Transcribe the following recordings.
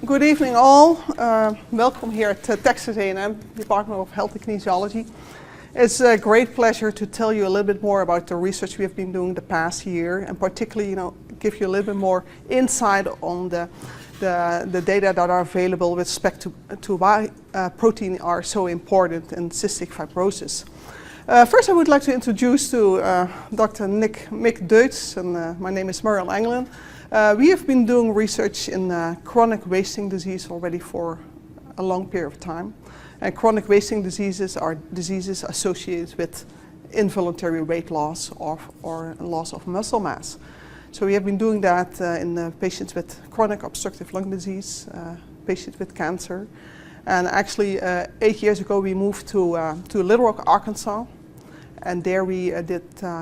Good evening all. Welcome here at Texas A&M, Department of Health and Kinesiology. It's a great pleasure to tell you a little bit more about the research we have been doing the past year, and particularly, give you a little bit more insight on the data that are available with respect to why protein are so important in cystic fibrosis. First, I would like to introduce to Dr. Mick Deutz, and my name is Mariëlle Engelen. We have been doing research in chronic wasting disease already for a long period of time. And chronic wasting diseases are diseases associated with involuntary weight loss or loss of muscle mass. So we have been doing that in patients with chronic obstructive lung disease, patients with cancer. And actually 8 years ago we moved to Little Rock, Arkansas. And there we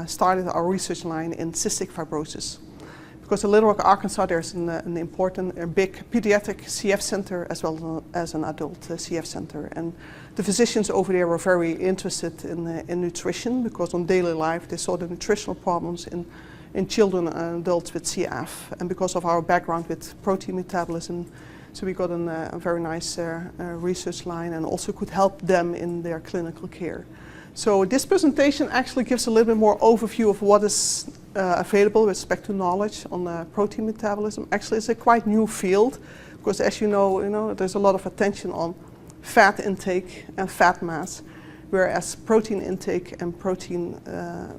started our research line in cystic fibrosis. Because in Little Rock, Arkansas, there's an important, big pediatric CF center as well as an adult CF center. And the physicians over there were very interested in nutrition, because on daily life they saw the nutritional problems in children and adults with CF. And because of our background with protein metabolism, so we got a very nice research line and also could help them in their clinical care. So this presentation actually gives a little bit more overview of what is available with respect to knowledge on protein metabolism. Actually, it's a quite new field, because as you know, there's a lot of attention on fat intake and fat mass, whereas protein intake and protein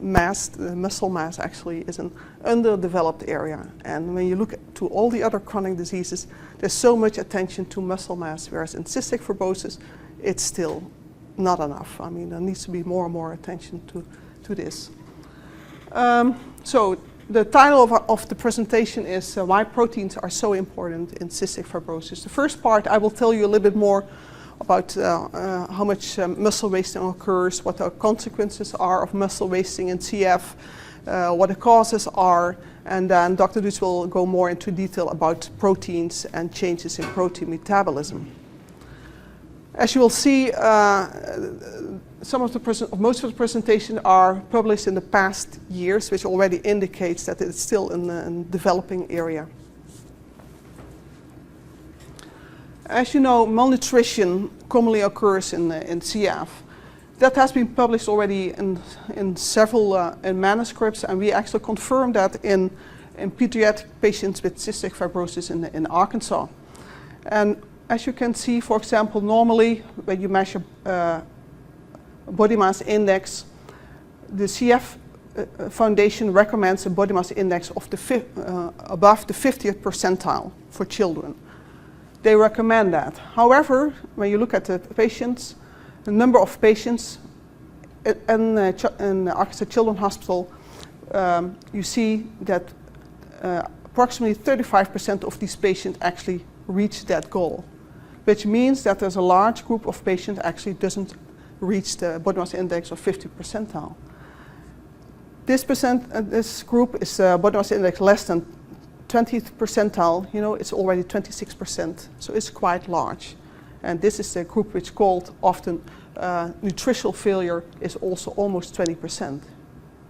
mass, muscle mass actually is an underdeveloped area. And when you look to all the other chronic diseases, there's so much attention to muscle mass, whereas in cystic fibrosis, it's still not enough. I mean, there needs to be more and more attention to this. So the title of the presentation is why proteins are so important in cystic fibrosis. The first part, I will tell you a little bit more about how much muscle wasting occurs, what the consequences are of muscle wasting in CF, what the causes are, and then Dr. Deutz will go more into detail about proteins and changes in protein metabolism. As you will see, most of the presentations are published in the past years, which already indicates that it's still in a developing area. As you know, malnutrition commonly occurs in CF. That has been published already in several manuscripts, and we actually confirmed that in pediatric patients with cystic fibrosis in Arkansas. And as you can see, for example, normally when you measure body mass index, the CF Foundation recommends a body mass index of above the 50th percentile for children. They recommend that. However, when you look at the patients, the number of patients in Arkansas Children's Hospital, you see that approximately 35% of these patients actually reach that goal, which means that there's a large group of patients actually doesn't reach the body mass index of 50 percentile. This group is body mass index less than 20th percentile, it's already 26%, so it's quite large. And this is a group which called often nutritional failure is also almost 20%.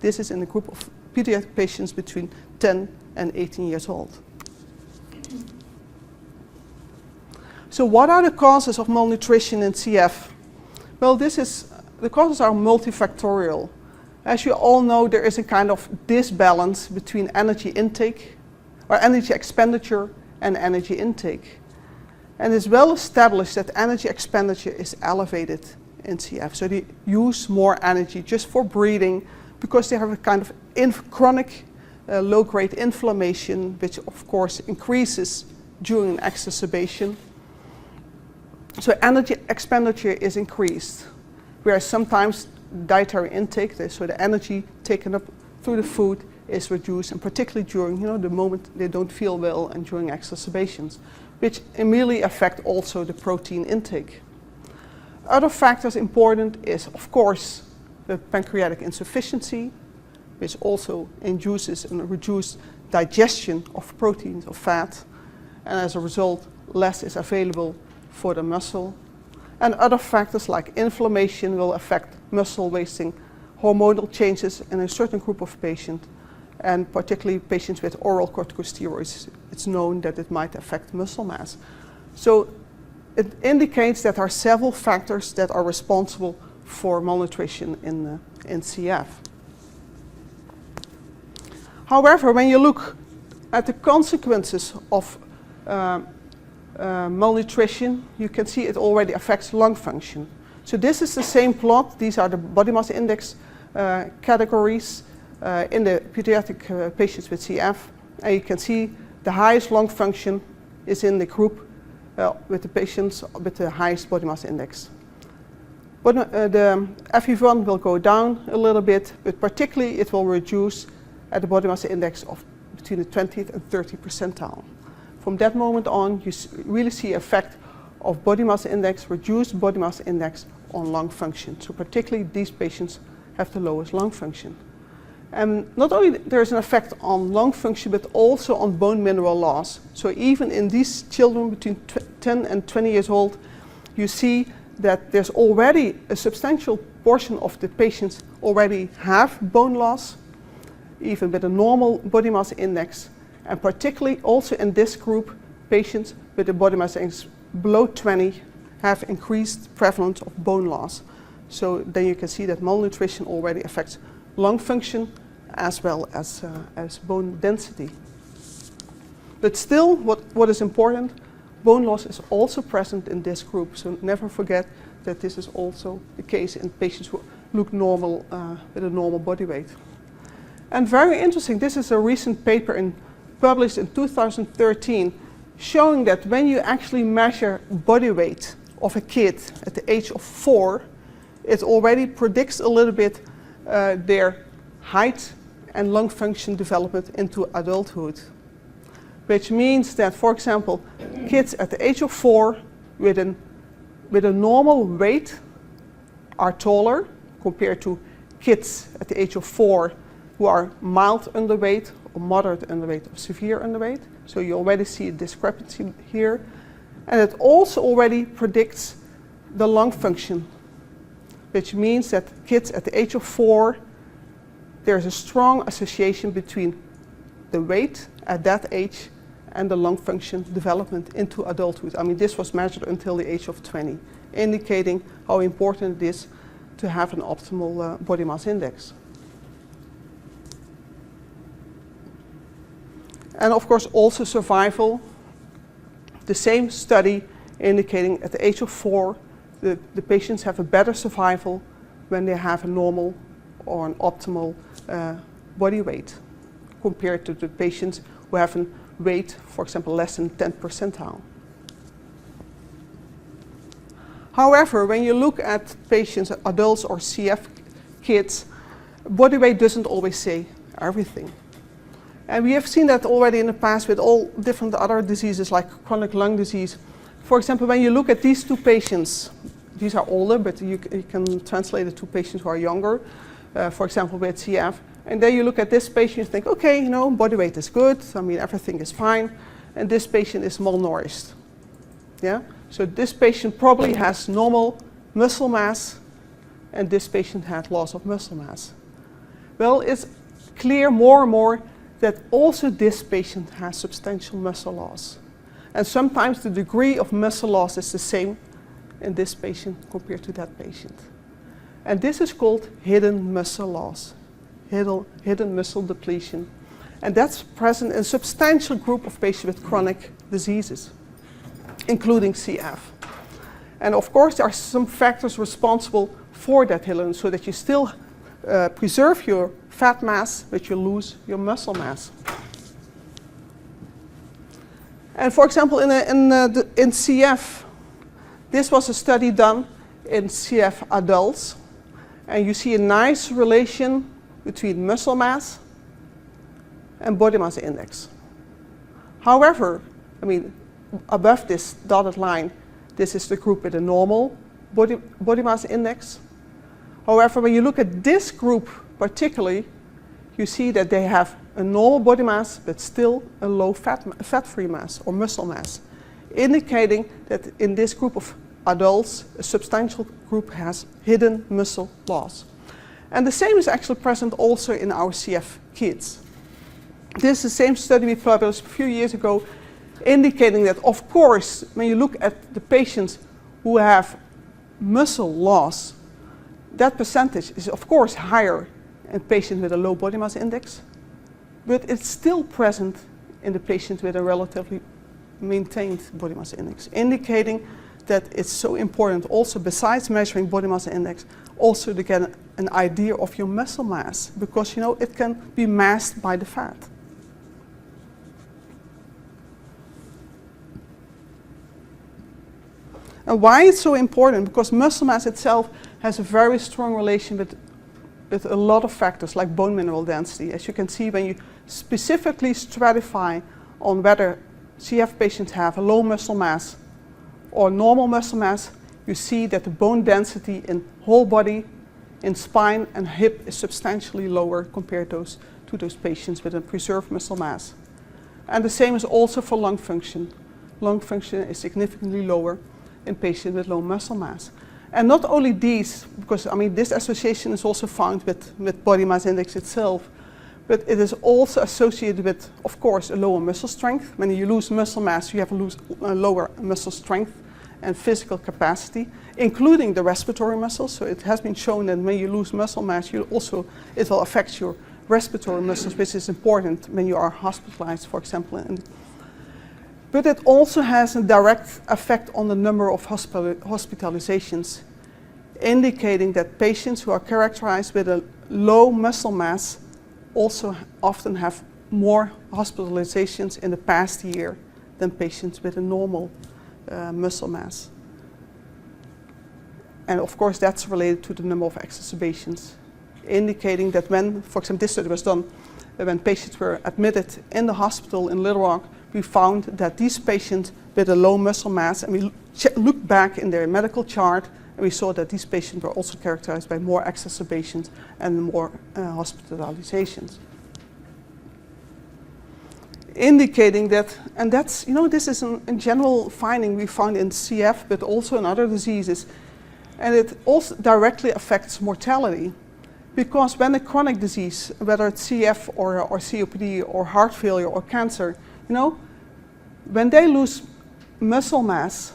This is in a group of pediatric patients between 10 and 18 years old. So what are the causes of malnutrition in CF? Well, the causes are multifactorial. As you all know, there is a kind of disbalance between energy intake, or energy expenditure, and energy intake. And it's well established that energy expenditure is elevated in CF. So they use more energy just for breathing, because they have a kind of chronic low-grade inflammation, which of course increases during an exacerbation. So energy expenditure is increased, whereas sometimes dietary intake, so the energy taken up through the food, is reduced, and particularly during the moment they don't feel well and during exacerbations, which immediately affect also the protein intake. Other factors important is, of course, the pancreatic insufficiency, which also induces a reduced digestion of proteins or fat, and as a result, less is available for the muscle. And other factors like inflammation will affect muscle wasting, hormonal changes in a certain group of patients, and particularly patients with oral corticosteroids. It's known that it might affect muscle mass. So it indicates that there are several factors that are responsible for malnutrition in CF. However, when you look at the consequences of malnutrition, you can see it already affects lung function. So this is the same plot. These are the body mass index categories in the pediatric patients with CF. And you can see the highest lung function is in the group with the patients with the highest body mass index. But the FEV1 will go down a little bit, but particularly it will reduce at the body mass index of between the 20th and 30th percentile. From that moment on, you really see effect of body mass index, reduced body mass index on lung function. So particularly these patients have the lowest lung function. And not only there is an effect on lung function, but also on bone mineral loss. So even in these children between 10 and 20 years old, you see that there's already a substantial portion of the patients already have bone loss, even with a normal body mass index. And particularly also in this group, patients with a body mass index below 20 have increased prevalence of bone loss. So then you can see that malnutrition already affects lung function as well as bone density. But still, what is important, bone loss is also present in this group. So never forget that this is also the case in patients who look normal with a normal body weight. And very interesting, this is a recent paper published in 2013 showing that when you actually measure body weight of a kid at the age of 4, it already predicts a little bit their height and lung function development into adulthood. Which means that, for example, kids at the age of 4 with a normal weight are taller compared to kids at the age of 4 who are mild underweight or moderate underweight or severe underweight. So you already see a discrepancy here. And it also already predicts the lung function, which means that kids at the age of 4, there's a strong association between the weight at that age and the lung function development into adulthood. I mean, this was measured until the age of 20, indicating how important it is to have an optimal body mass index. And of course, also survival. The same study indicating at the age of 4, the patients have a better survival when they have a normal or an optimal body weight compared to the patients who have a weight, for example, less than 10th percentile. However, when you look at patients, adults or CF kids, body weight doesn't always say everything. And we have seen that already in the past with all different other diseases like chronic lung disease. For example, when you look at these two patients, these are older, but you can translate it to patients who are younger, for example, with CF. And then you look at this patient, you think, okay, you know, body weight is good. I mean, everything is fine. And this patient is malnourished. Yeah? So this patient probably has normal muscle mass, and this patient had loss of muscle mass. Well, it's clear more and more that also this patient has substantial muscle loss. And sometimes the degree of muscle loss is the same in this patient compared to that patient. And this is called hidden muscle loss, hidden muscle depletion. And that's present in a substantial group of patients with chronic diseases, including CF. And of course, there are some factors responsible for that hidden, so that you still preserve your fat mass, but you lose your muscle mass. And for example, in CF, this was a study done in CF adults, and you see a nice relation between muscle mass and body mass index. However, I mean, above this dotted line, this is the group with a normal body mass index. However, when you look at this group particularly, you see that they have a normal body mass, but still a low fat-free mass or muscle mass, indicating that in this group of adults, a substantial group has hidden muscle loss. And the same is actually present also in our CF kids. This is the same study we published a few years ago indicating that, of course, when you look at the patients who have muscle loss, that percentage is, of course, higher in patients with a low body mass index, but it's still present in the patients with a relatively maintained body mass index, indicating that it's so important also, besides measuring body mass index, also to get an idea of your muscle mass, because you know it can be masked by the fat. And why it's so important? Because muscle mass itself has a very strong relation with a lot of factors like bone mineral density. As you can see, when you specifically stratify on whether CF patients have a low muscle mass or normal muscle mass, you see that the bone density in whole body, in spine and hip is substantially lower compared to those patients with a preserved muscle mass. And the same is also for lung function. Lung function is significantly lower in patients with low muscle mass. And not only these, because I mean this association is also found with body mass index itself, but it is also associated with, of course, a lower muscle strength. When you lose muscle mass, you have a lower muscle strength and physical capacity, including the respiratory muscles. So it has been shown that when you lose muscle mass, it will affect your respiratory muscles, which is important when you are hospitalized, for example. But it also has a direct effect on the number of hospitalizations, indicating that patients who are characterized with a low muscle mass also often have more hospitalizations in the past year than patients with a normal muscle mass. And of course that's related to the number of exacerbations, indicating that when, for example, this study was done when patients were admitted in the hospital in Little Rock, we found that these patients with a low muscle mass, and we looked back in their medical chart, and we saw that these patients were also characterized by more exacerbations and more hospitalizations. Indicating that, and that's, you know, this is a general finding we found in CF, but also in other diseases, and it also directly affects mortality. Because when a chronic disease, whether it's CF or COPD or heart failure or cancer, you know, when they lose muscle mass,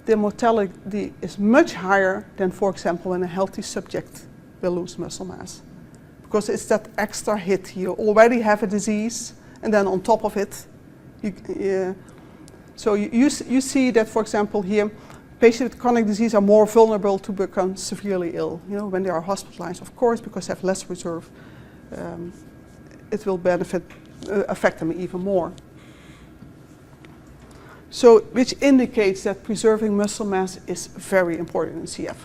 their mortality is much higher than, for example, when a healthy subject will lose muscle mass. Because it's that extra hit. You already have a disease, and then on top of it, so you see that, for example, here, patients with chronic disease are more vulnerable to become severely ill. You know, when they are hospitalized, of course, because they have less reserve, it will affect them even more. So, which indicates that preserving muscle mass is very important in CF.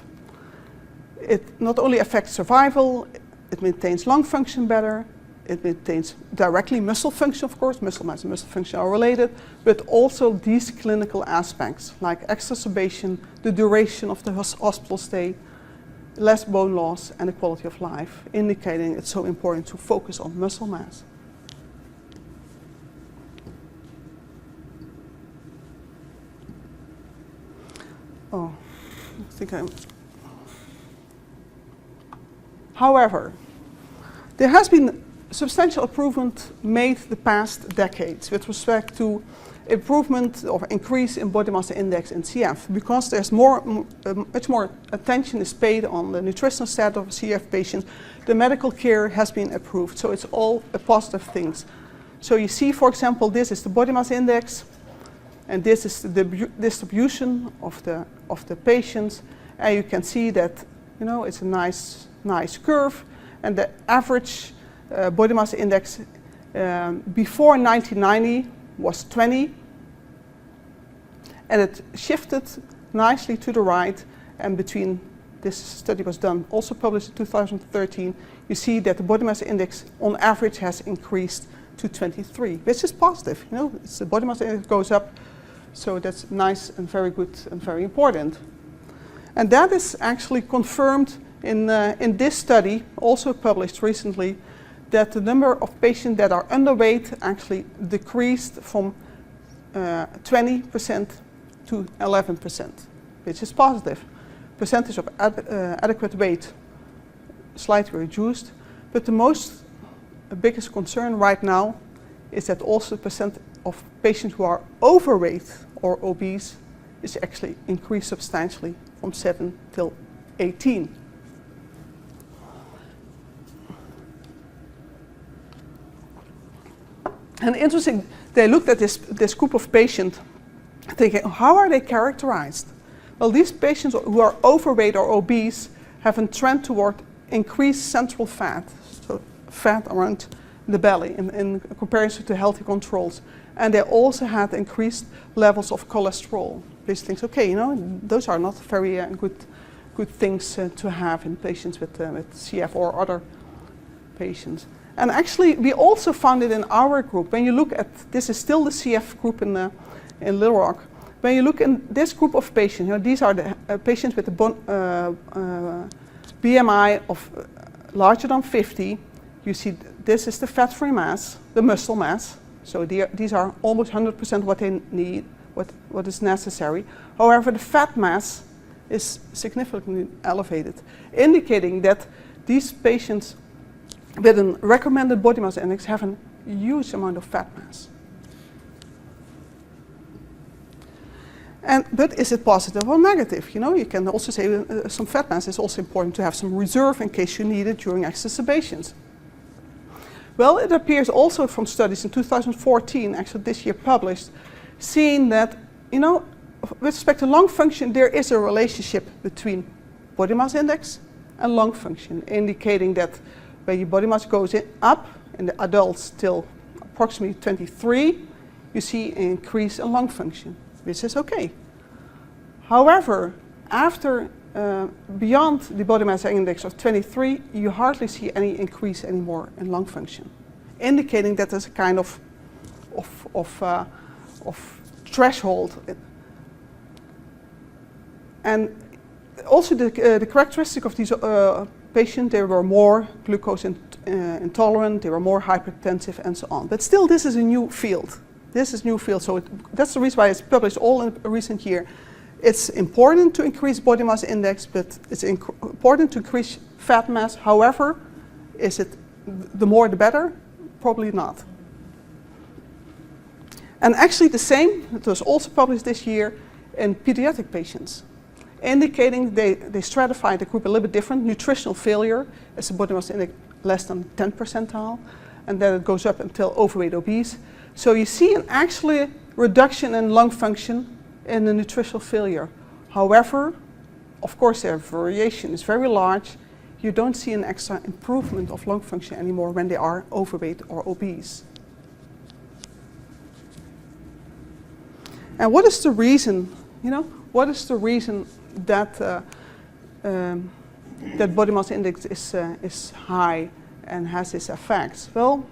It not only affects survival, it maintains lung function better, it maintains directly muscle function, of course, muscle mass and muscle function are related, but also these clinical aspects like exacerbation, the duration of the hospital stay, less bone loss, and the quality of life, indicating it's so important to focus on muscle mass. Oh, I think However, there has been substantial improvement made the past decades with respect to improvement or increase in body mass index in CF, because there's much more attention is paid on the nutritional status of CF patients. The medical care has been improved, so it's all positive things. So you see, for example, this is the body mass index, and this is the distribution of the patients, and you can see that, you know, it's a nice curve, and the average body mass index before 1990 was 20, and it shifted nicely to the right, and between this study was done, also published in 2013, you see that the body mass index on average has increased to 23, which is positive. You know, the body mass index goes up, so that's nice and very good and very important. And that is actually confirmed in this study, also published recently, that the number of patients that are underweight actually decreased from 20% to 11%, which is positive. Percentage of adequate weight slightly reduced, but the biggest concern right now is that also percent of patients who are overweight or obese is actually increased substantially from 7 till 18. And interesting, they looked at this group of patients thinking, how are they characterized? Well, these patients who are overweight or obese have a trend toward increased central fat, so fat around the belly in comparison to healthy controls. And they also had increased levels of cholesterol. These things, okay, those are not very good things to have in patients with CF or other patients. And actually, we also found it in our group. When you look at, this is still the CF group in Little Rock. When you look in this group of patients, these are the patients with a BMI of larger than 50. You see, this is the fat-free mass, the muscle mass. So these are almost 100% what they need, what is necessary. However, the fat mass is significantly elevated, indicating that these patients with a recommended body mass index have a huge amount of fat mass. But is it positive or negative? You can also say some fat mass is also important to have some reserve in case you need it during exacerbations. Well, it appears also from studies in 2014, actually this year published, seeing that, with respect to lung function, there is a relationship between body mass index and lung function, indicating that when your body mass goes up in the adults till approximately 23, you see an increase in lung function, which is okay. However, after beyond the body mass index of 23, you hardly see any increase anymore in lung function, indicating that there's a kind of threshold. And also the characteristic of these patients, they were more glucose intolerant, they were more hypertensive, and so on. But still, this is a new field. This is new field, so that's the reason why it's published all in a recent year. It's important to increase body mass index, but it's important to increase fat mass. However, is it the more the better? Probably not. And actually the same, it was also published this year in pediatric patients, indicating they stratified the group a little bit different. Nutritional failure is a body mass index less than 10 percentile, and then it goes up until overweight obese. So you see an actually reduction in lung function in the nutritional failure. However, of course their variation is very large. You don't see an extra improvement of lung function anymore when they are overweight or obese. And what is the reason, what is the reason that that body mass index is high and has this effect? Well,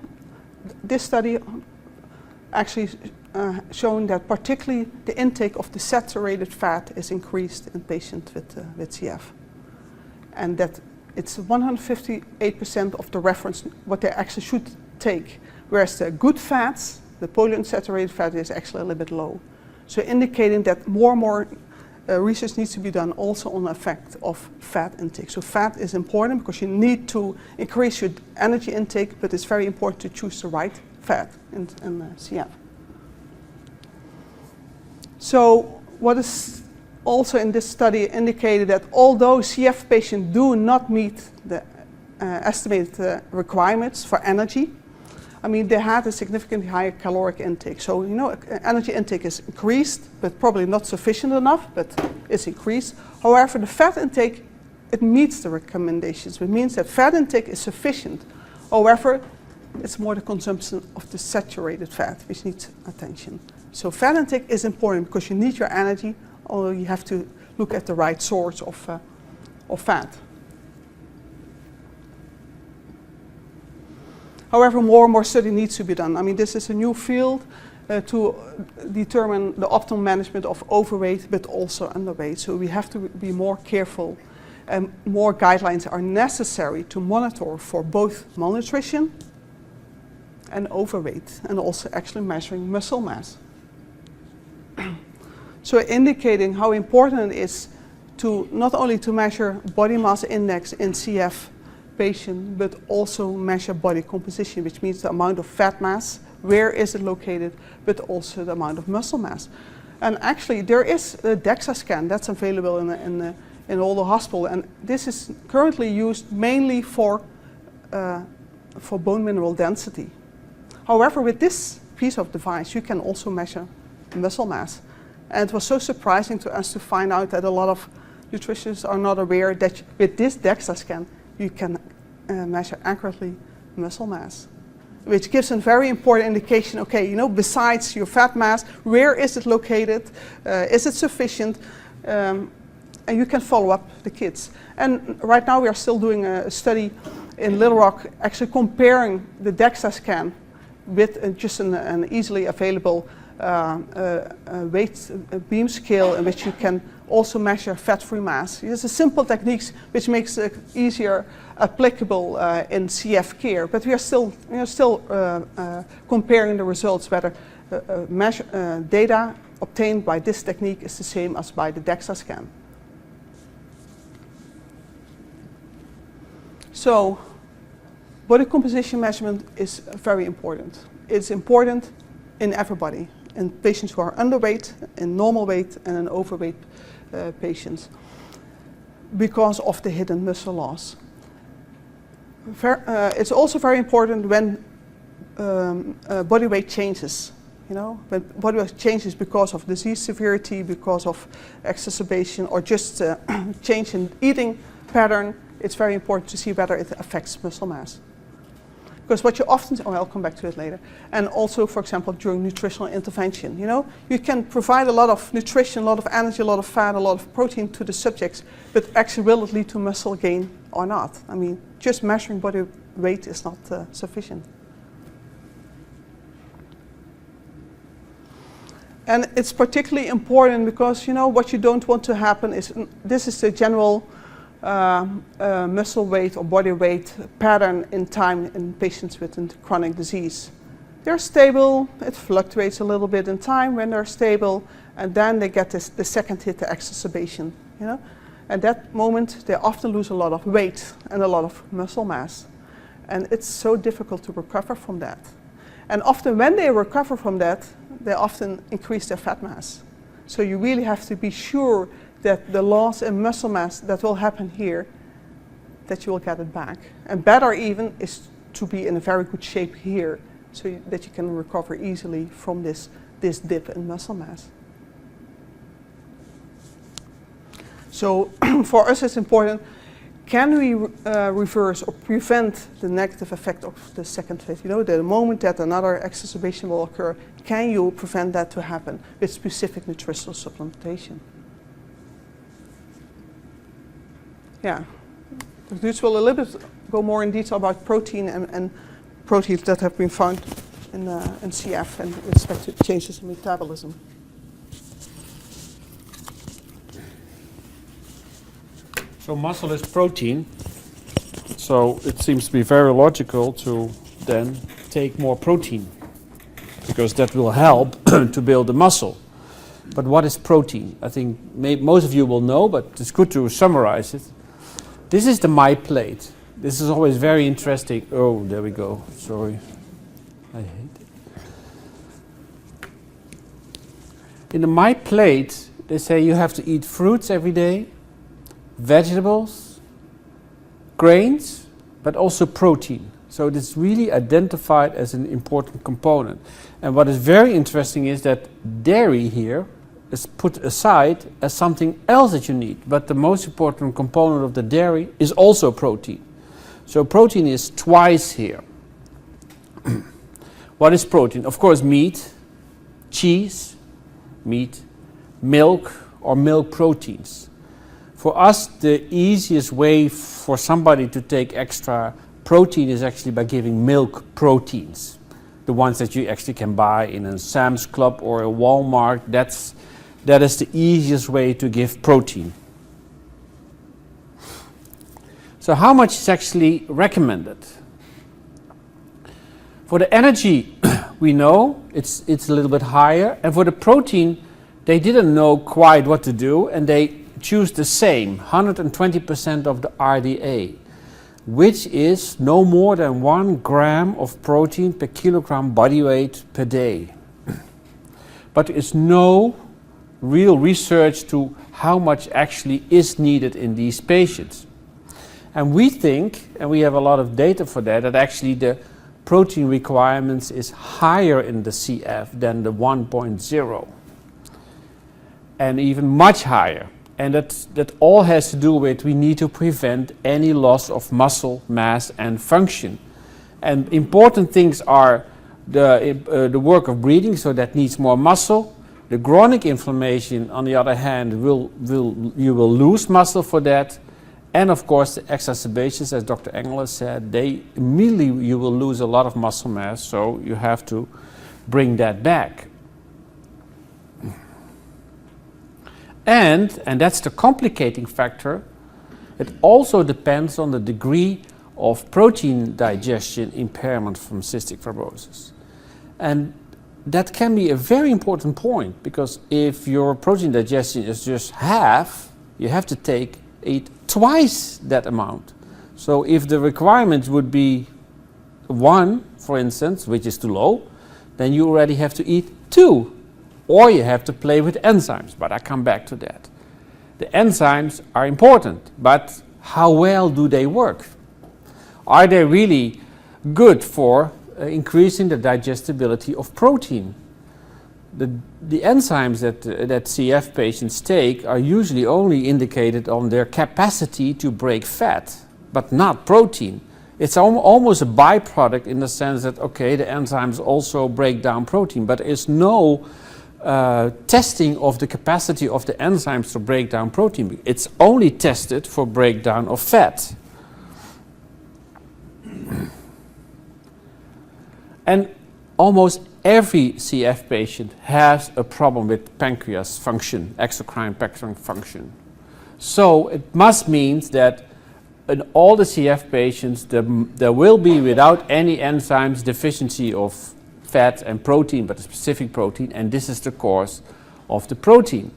this study actually shown that particularly the intake of the saturated fat is increased in patients with CF, and that it's 158% of the reference what they actually should take, whereas the good fats, the polyunsaturated fat, is actually a little bit low. So indicating that more and more research needs to be done also on the effect of fat intake. So fat is important because you need to increase your energy intake, but it's very important to choose the right fat in CF. So what is also in this study indicated that although CF patients do not meet the estimated requirements for energy, they had a significantly higher caloric intake. So, energy intake is increased, but probably not sufficient enough, but it's increased. However, the fat intake, it meets the recommendations. It means that fat intake is sufficient. However, it's more the consumption of the saturated fat which needs attention. So fat intake is important because you need your energy, although you have to look at the right source of fat. However, more and more study needs to be done. This is a new field to determine the optimal management of overweight, but also underweight. So we have to be more careful, and more guidelines are necessary to monitor for both malnutrition and overweight, and also actually measuring muscle mass. So indicating how important it is to not only to measure body mass index in CF patient, but also measure body composition, which means the amount of fat mass where is it located, but also the amount of muscle mass. And actually there is a DEXA scan that's available in all the hospitals, and this is currently used mainly for bone mineral density. However, with this piece of device you can also measure muscle mass. And it was so surprising to us to find out that a lot of nutritionists are not aware that with this DEXA scan you can measure accurately muscle mass, which gives a very important indication, okay, you know, besides your fat mass, where is it located, is it sufficient, and you can follow up the kids. And right now we are still doing a study in Little Rock, actually comparing the DEXA scan with just an easily available weight beam scale in which you can also measure fat-free mass. It's a simple techniques which makes it easier applicable in CF care, but we are still comparing the results whether data obtained by this technique is the same as by the DEXA scan. So body composition measurement is very important. It's important in everybody, in patients who are underweight, in normal weight, and in overweight patients, because of the hidden muscle loss. It's also very important when body weight changes. You know, when body weight changes because of disease severity, because of exacerbation, or just change in eating pattern, it's very important to see whether it affects muscle mass. Because what you often, I'll come back to it later, and also, for example, during nutritional intervention, you know, you can provide a lot of nutrition, a lot of energy, a lot of fat, a lot of protein to the subjects, but actually will it lead to muscle gain or not? I mean, just measuring body weight is not sufficient. And it's particularly important because, you know, what you don't want to happen is, this is the general muscle weight or body weight pattern in time in patients with chronic disease. They're stable, it fluctuates a little bit in time when they're stable, and then they get the second hit, the exacerbation. You know? At that moment they often lose a lot of weight and a lot of muscle mass, and it's so difficult to recover from that. And often when they recover from that, they often increase their fat mass. So you really have to be sure that the loss in muscle mass that will happen here, that you will get it back. And better even is to be in a very good shape here, so that you can recover easily from this dip in muscle mass. So for us it's important, can we reverse or prevent the negative effect of the second hit? You know, the moment that another exacerbation will occur, can you prevent that to happen with specific nutritional supplementation? Yeah, Deutz will a little bit go more in detail about protein and proteins that have been found in CF and with respect to changes in metabolism. So muscle is protein, so it seems to be very logical to then take more protein, because that will help to build the muscle. But what is protein? I think most of you will know, but it's good to summarize it. This is the my plate. This is always very interesting. Oh, there we go. Sorry. I hate it. In the my plate, they say you have to eat fruits every day, vegetables, grains, but also protein. So it is really identified as an important component. And what is very interesting is that dairy here is put aside as something else that you need. But the most important component of the dairy is also protein. So protein is twice here. What is protein? Of course, meat, cheese, meat, milk, or milk proteins. For us, the easiest way for somebody to take extra protein is actually by giving milk proteins. The ones that you actually can buy in a Sam's Club or a Walmart. That is the easiest way to give protein. So how much is actually recommended? For the energy, we know it's a little bit higher, and for the protein, they didn't know quite what to do, and they choose the same, 120% of the RDA. which is no more than 1 gram of protein per kilogram body weight per day. But there is no real research to how much actually is needed in these patients. And we think, and we have a lot of data for that actually the protein requirements is higher in the CF than the 1.0. And even much higher. And that all has to do with we need to prevent any loss of muscle mass and function. And important things are the work of breathing, so that needs more muscle. The chronic inflammation, on the other hand, you will lose muscle for that. And of course, the exacerbations, as Dr. Engelen said, immediately you will lose a lot of muscle mass, so you have to bring that back. And that's the complicating factor, it also depends on the degree of protein digestion impairment from cystic fibrosis. And that can be a very important point, because if your protein digestion is just half, you have to eat twice that amount. So if the requirement would be 1, for instance, which is too low, then you already have to eat 2. Or you have to play with enzymes, but I come back to that. The enzymes are important, but how well do they work? Are they really good for increasing the digestibility of protein? The enzymes that CF patients take are usually only indicated on their capacity to break fat, but not protein. It's almost a byproduct in the sense that, okay, the enzymes also break down protein, but there's no testing of the capacity of the enzymes to break down protein. It's only tested for breakdown of fat. And almost every CF patient has a problem with pancreas function, exocrine pancreas function. So it must mean that in all the CF patients there will be, without any enzymes, deficiency of fat and protein, but a specific protein, and this is the cause of the protein.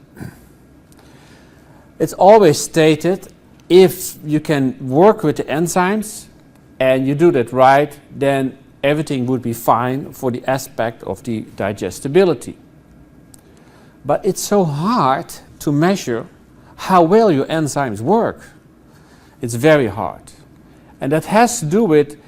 It's always stated, if you can work with the enzymes and you do that right, then everything would be fine for the aspect of the digestibility. But it's so hard to measure how well your enzymes work. It's very hard. And that has to do with,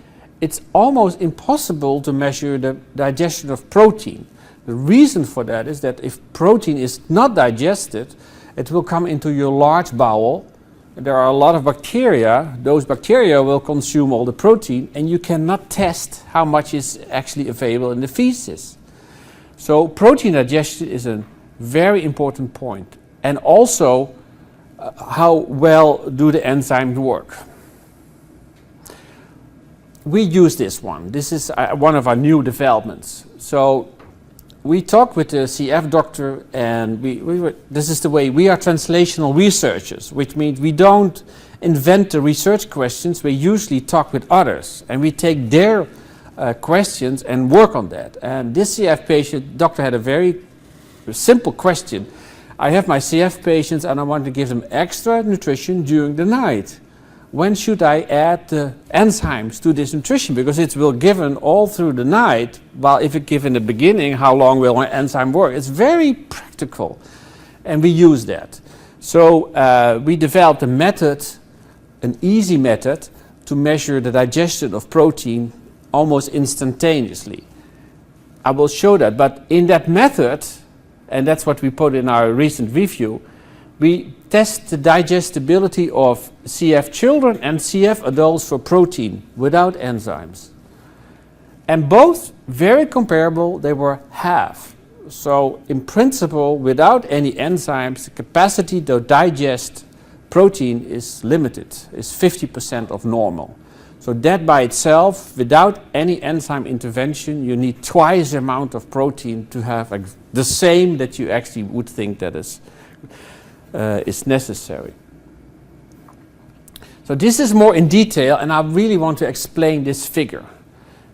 it's almost impossible to measure the digestion of protein. The reason for that is that if protein is not digested, it will come into your large bowel. There are a lot of bacteria. Those bacteria will consume all the protein, and you cannot test how much is actually available in the feces. So protein digestion is a very important point. And also, how well do the enzymes work? We use this one. This is one of our new developments. So we talked with the CF doctor, and this is the way we are translational researchers, which means we don't invent the research questions. We usually talk with others, and we take their questions and work on that. And this CF patient doctor had a very simple question. I have my CF patients and I want to give them extra nutrition during the night. When should I add the enzymes to this nutrition? Because it will given all through the night, while if it given in the beginning, how long will an enzyme work? It's very practical, and we use that. So we developed a method, an easy method, to measure the digestion of protein almost instantaneously. I will show that, but in that method, and that's what we put in our recent review, we test the digestibility of CF children and CF adults for protein without enzymes. And both very comparable, they were half. So in principle, without any enzymes, the capacity to digest protein is limited, is 50% of normal. So that by itself, without any enzyme intervention, you need twice the amount of protein to have the same that you actually would think that is necessary. So this is more in detail, and I really want to explain this figure.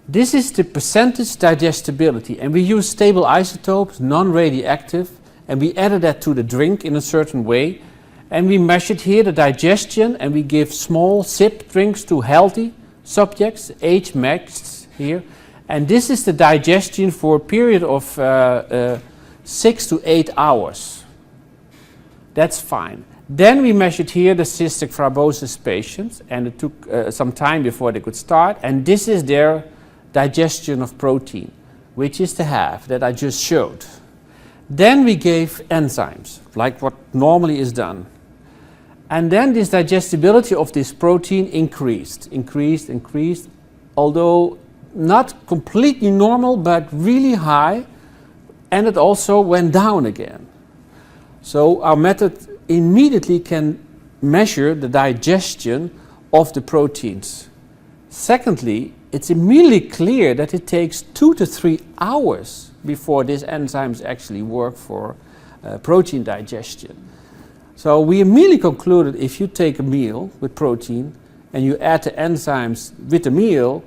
This is the percentage digestibility, and we use stable isotopes, non-radioactive, and we added that to the drink in a certain way, And we measured here the digestion, and we give small sip drinks to healthy subjects, age matched here. And this is the digestion for a period of 6 to 8 hours. That's fine. Then we measured here the cystic fibrosis patients, and it took some time before they could start. And this is their digestion of protein, which is the half that I just showed. Then we gave enzymes, like what normally is done. And then this digestibility of this protein increased, although not completely normal, but really high, and it also went down again. So our method immediately can measure the digestion of the proteins. Secondly, it's immediately clear that it takes 2 to 3 hours before these enzymes actually work for protein digestion. So we immediately concluded if you take a meal with protein and you add the enzymes with the meal,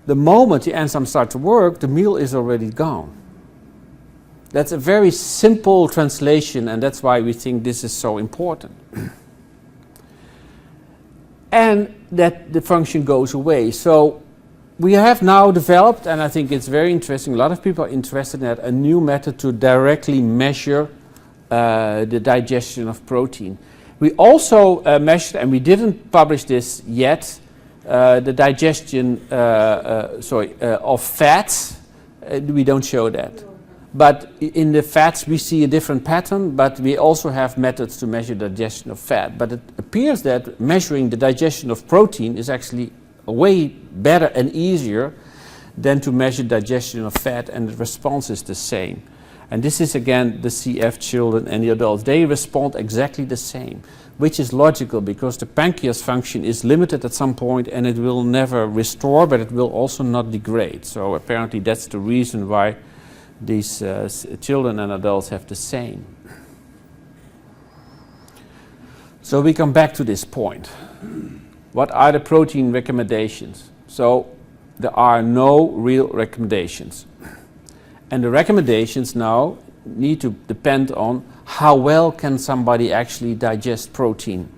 the moment the enzymes start to work, the meal is already gone. That's a very simple translation, and that's why we think this is so important. And that the function goes away. So we have now developed, and I think it's very interesting, a lot of people are interested in that, a new method to directly measure the digestion of protein. We also measured, and we didn't publish this yet, the digestion of fats. We don't show that. But in the fats we see a different pattern, but we also have methods to measure the digestion of fat. But it appears that measuring the digestion of protein is actually way better and easier than to measure digestion of fat, and the response is the same. And this is again the CF children and the adults. They respond exactly the same, which is logical because the pancreas function is limited at some point and it will never restore, but it will also not degrade. So apparently that's the reason why these children and adults have the same. So we come back to this point. What are the protein recommendations? So there are no real recommendations. And the recommendations now need to depend on how well can somebody actually digest protein,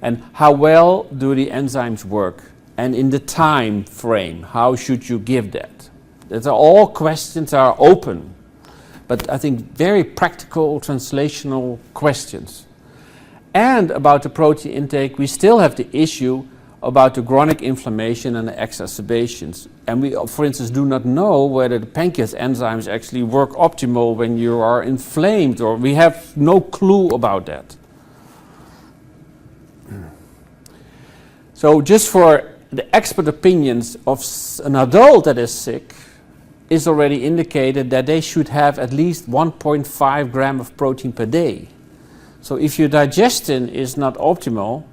and how well do the enzymes work, and in the time frame, how should you give that? These are all questions that are open, but I think very practical translational questions. And about the protein intake, we still have the issue about the chronic inflammation and the exacerbations. And we, for instance, do not know whether the pancreas enzymes actually work optimal when you are inflamed, or we have no clue about that. So just for the expert opinions of an adult that is sick, is already indicated that they should have at least 1.5 gram of protein per day. So if your digestion is not optimal,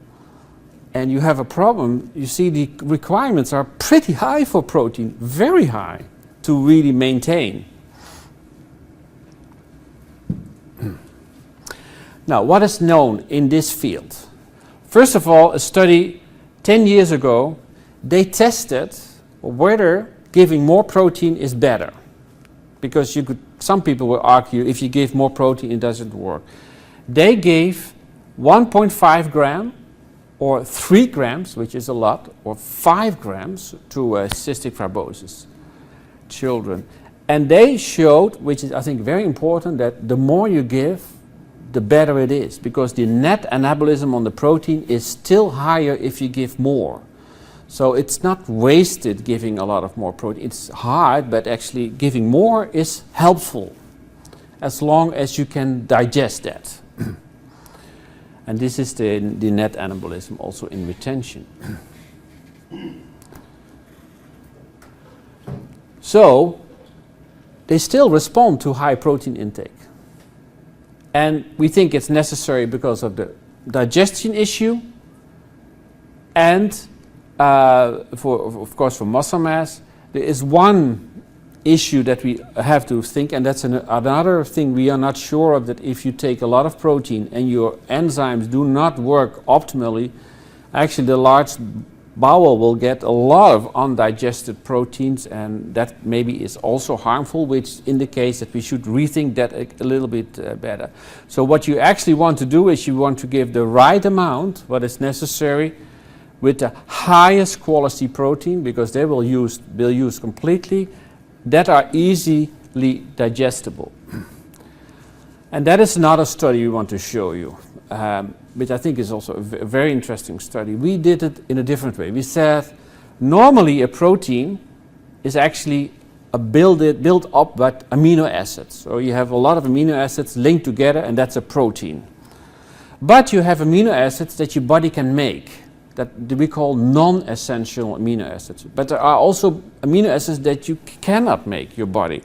and you have a problem, you see the requirements are pretty high for protein, very high, to really maintain. Now, what is known in this field? First of all, a study 10 years ago, they tested whether giving more protein is better. Because some people will argue if you give more protein, it doesn't work. They gave 1.5 gram or 3 grams, which is a lot, or 5 grams to cystic fibrosis children. And they showed, which is I think very important, that the more you give, the better it is, because the net anabolism on the protein is still higher if you give more. So it's not wasted giving a lot of more protein. It's hard, but actually giving more is helpful, as long as you can digest that. And this is the net anabolism also in retention. So they still respond to high protein intake. And we think it's necessary because of the digestion issue, and of course for muscle mass. There is one issue that we have to think, and that's another thing we are not sure of, that if you take a lot of protein and your enzymes do not work optimally, actually the large bowel will get a lot of undigested proteins, and that maybe is also harmful, which indicates that we should rethink that a little bit better. So what you actually want to do is you want to give the right amount, what is necessary, with the highest quality protein, because they will use completely, that are easily digestible. And that is another study we want to show you, which I think is also a very interesting study. We did it in a different way. We said normally a protein is actually built up by amino acids. So you have a lot of amino acids linked together, and that's a protein. But you have amino acids that your body can make, that we call non-essential amino acids. But there are also amino acids that you cannot make, your body.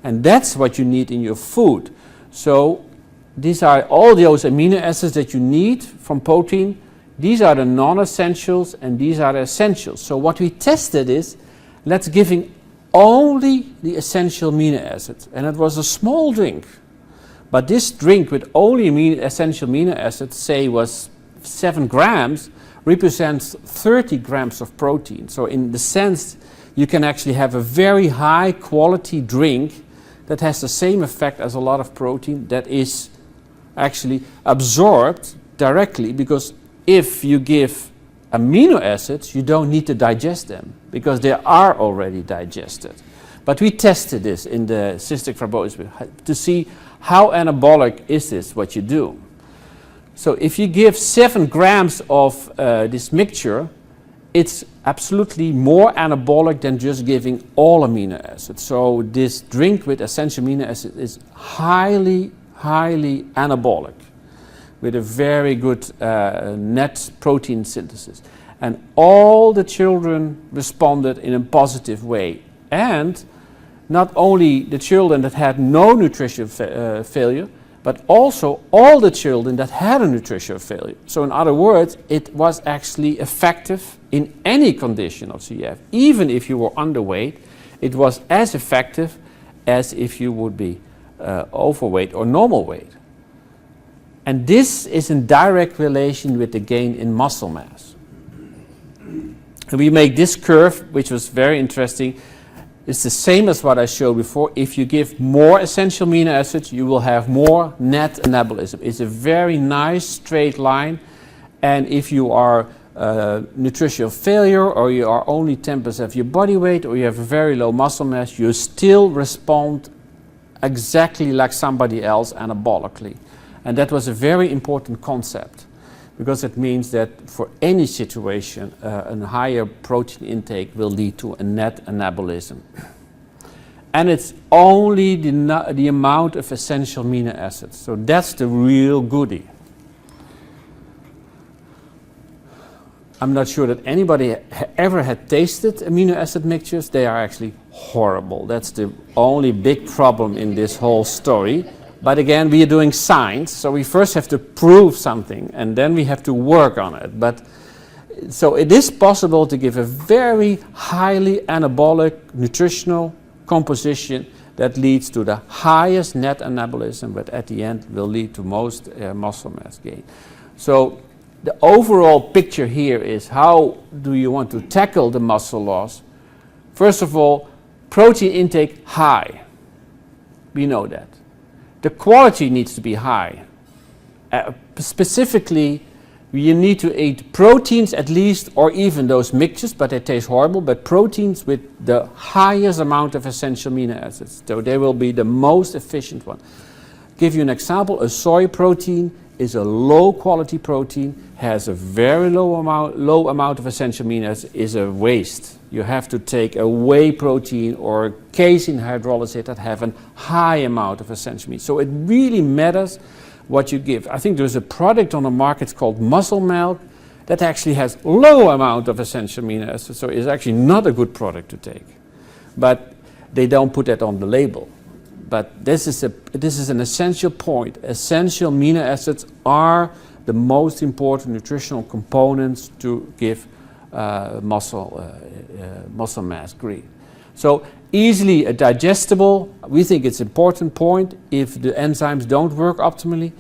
And that's what you need in your food. So these are all those amino acids that you need from protein. These are the non-essentials, and these are the essentials. So what we tested is, let's giving only the essential amino acids. And it was a small drink. But this drink with only essential amino acids, say was 7 grams, represents 30 grams of protein. So in the sense, you can actually have a very high quality drink that has the same effect as a lot of protein that is actually absorbed directly, because if you give amino acids, you don't need to digest them because they are already digested. But we tested this in the cystic fibrosis to see how anabolic is this, what you do. So if you give 7 grams of this mixture, it's absolutely more anabolic than just giving all amino acids. So this drink with essential amino acids is highly anabolic, with a very good net protein synthesis. And all the children responded in a positive way. And not only the children that had no nutrition failure, but also all the children that had a nutritional failure. So in other words, it was actually effective in any condition of CF. Even if you were underweight, it was as effective as if you would be overweight or normal weight. And this is in direct relation with the gain in muscle mass. And we make this curve, which was very interesting. It's the same as what I showed before. If you give more essential amino acids, you will have more net anabolism. It's a very nice straight line. And if you are nutritional failure, or you are only 10% of your body weight, or you have a very low muscle mass, you still respond exactly like somebody else anabolically. And that was a very important concept, because it means that for any situation, a higher protein intake will lead to a net anabolism. And it's only the amount of essential amino acids. So that's the real goodie. I'm not sure that anybody ever had tasted amino acid mixtures. They are actually horrible. That's the only big problem in this whole story. But again, we are doing science, so we first have to prove something, and then we have to work on it. But so it is possible to give a very highly anabolic nutritional composition that leads to the highest net anabolism, but at the end will lead to most muscle mass gain. So the overall picture here is, how do you want to tackle the muscle loss? First of all, protein intake high. We know that. The quality needs to be high. Specifically, you need to eat proteins at least, or even those mixtures, but they taste horrible, but proteins with the highest amount of essential amino acids. So they will be the most efficient one. Give you an example, a soy protein is a low quality protein, has a very low amount of essential amino acids, is a waste. You have to take a whey protein or casein hydrolysate that have a high amount of essential amino acids. So it really matters what you give. I think there's a product on the market called muscle milk that actually has low amount of essential amino acids, so it's actually not a good product to take. But they don't put that on the label. But this is an essential point. Essential amino acids are the most important nutritional components to give muscle mass gain. So easily digestible, we think it's an important point if the enzymes don't work optimally.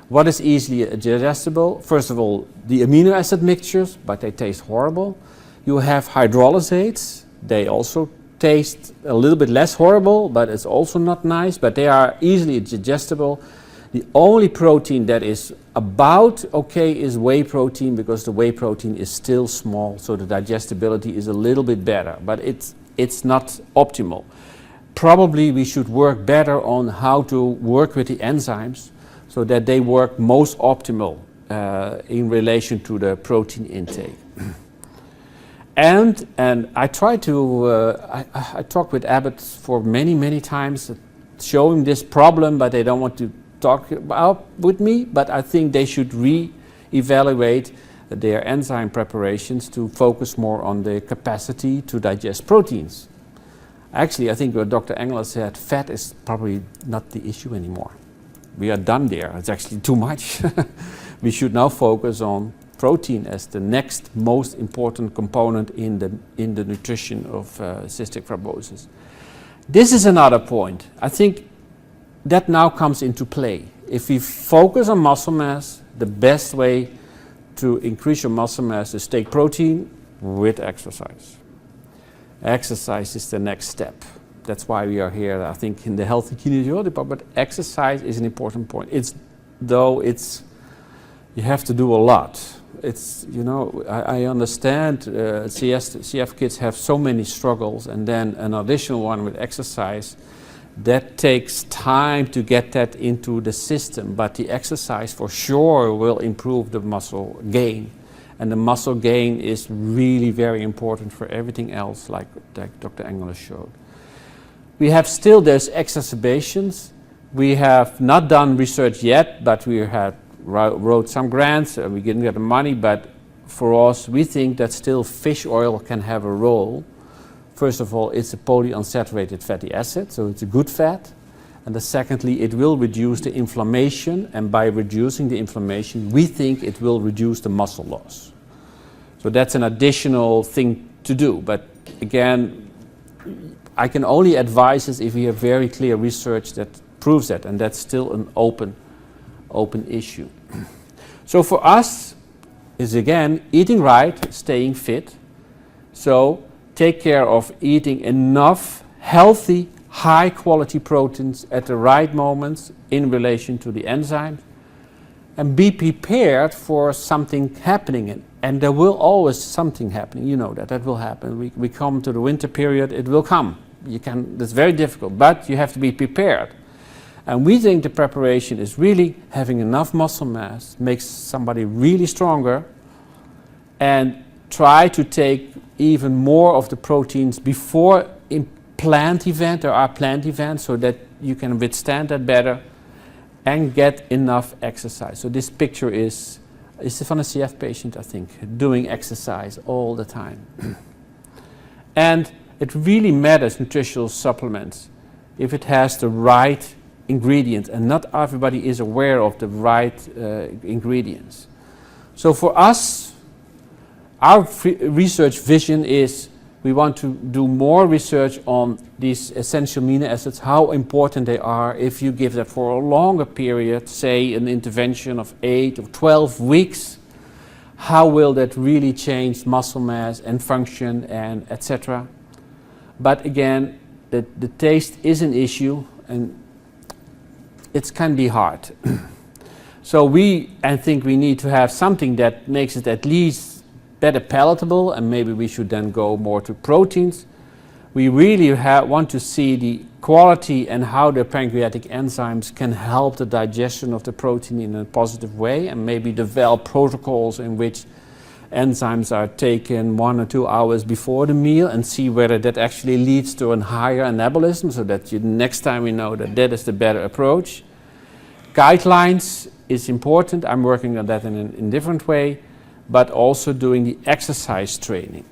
What is easily digestible? First of all, the amino acid mixtures, but they taste horrible. You have hydrolysates. They also taste a little bit less horrible, but it's also not nice, but they are easily digestible. The only protein that is about okay is whey protein, because the whey protein is still small, so the digestibility is a little bit better, but it's not optimal. Probably we should work better on how to work with the enzymes so that they work most optimal in relation to the protein intake. And I try to, I talk with Abbott for many times, showing this problem, but they don't want to talk about with me, but I think they should re-evaluate their enzyme preparations to focus more on the capacity to digest proteins. Actually, I think what Dr. Engelen said, fat is probably not the issue anymore. We are done there. It's actually too much. We should now focus on protein as the next most important component in the nutrition of cystic fibrosis. This is another point. I think that now comes into play. If we focus on muscle mass, the best way to increase your muscle mass is take protein with exercise. Exercise is the next step. That's why we are here, I think, in the healthy kinesiology department. But exercise is an important point. You have to do a lot. It's, you know, I understand CF kids have so many struggles, and then an additional one with exercise. That takes time to get that into the system, but the exercise for sure will improve the muscle gain. And the muscle gain is really very important for everything else, like Dr. Engelen showed. We have still those exacerbations. We have not done research yet, but we have wrote some grants, and we didn't get the money, but for us, we think that still fish oil can have a role. First of all, it's a polyunsaturated fatty acid, so it's a good fat. And secondly, it will reduce the inflammation, and by reducing the inflammation, we think it will reduce the muscle loss. So that's an additional thing to do. But again, I can only advise this if we have very clear research that proves that, and that's still an open issue. So for us, is again, eating right, staying fit. So take care of eating enough healthy, high quality proteins at the right moments in relation to the enzymes, and be prepared for something happening. And there will always something happening, you know that will happen. We come to the winter period, it will come. It's very difficult, but you have to be prepared. And we think the preparation is really having enough muscle mass, makes somebody really stronger, and try to take even more of the proteins before in plant event. There are plant events so that you can withstand that better and get enough exercise. So this picture is from a CF patient, I think, doing exercise all the time. And it really matters, nutritional supplements, if it has the right ingredients, and not everybody is aware of the right ingredients. So for us, our research vision is we want to do more research on these essential amino acids, how important they are. If you give that for a longer period, say an intervention of 8 or 12 weeks, how will that really change muscle mass and function and etc. But again, the taste is an issue, and it can be hard. So I think we need to have something that makes it at least better palatable, and maybe we should then go more to proteins. We really want to see the quality and how the pancreatic enzymes can help the digestion of the protein in a positive way, and maybe develop protocols in which enzymes are taken 1 or 2 hours before the meal, and see whether that actually leads to a higher anabolism, so that next time we know that that is the better approach. Guidelines is important. I'm working on that in a different way, but also doing the exercise training.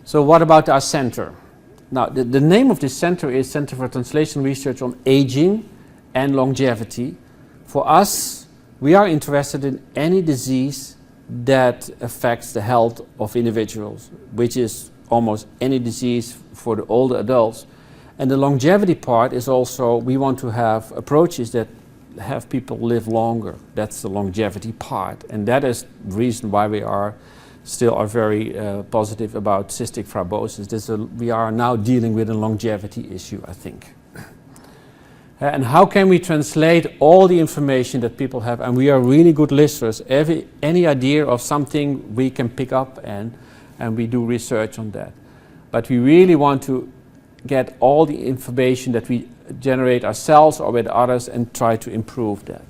So what about our center? Now, the name of this center is Center for Translational Research on Aging and Longevity. For us, we are interested in any disease that affects the health of individuals, which is almost any disease for the older adults. And the longevity part is also, we want to have approaches that have people live longer. That's the longevity part, and that is the reason why we are very positive about cystic fibrosis. We are now dealing with a longevity issue, I think. And how can we translate all the information that people have? And we are really good listeners. Any idea of something we can pick up, and we do research on that. But we really want to get all the information that we generate ourselves or with others and try to improve that.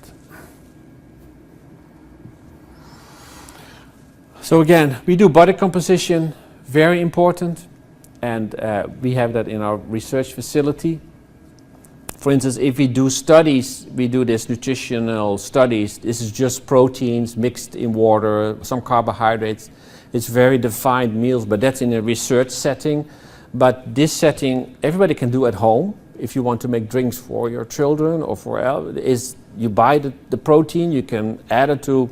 So again, we do body composition, very important, and we have that in our research facility. For instance, if we do studies, we do this nutritional studies. This is just proteins mixed in water, some carbohydrates. It's very defined meals, but that's in a research setting. But this setting, everybody can do at home. If you want to make drinks for your children or you buy the protein, you can add it to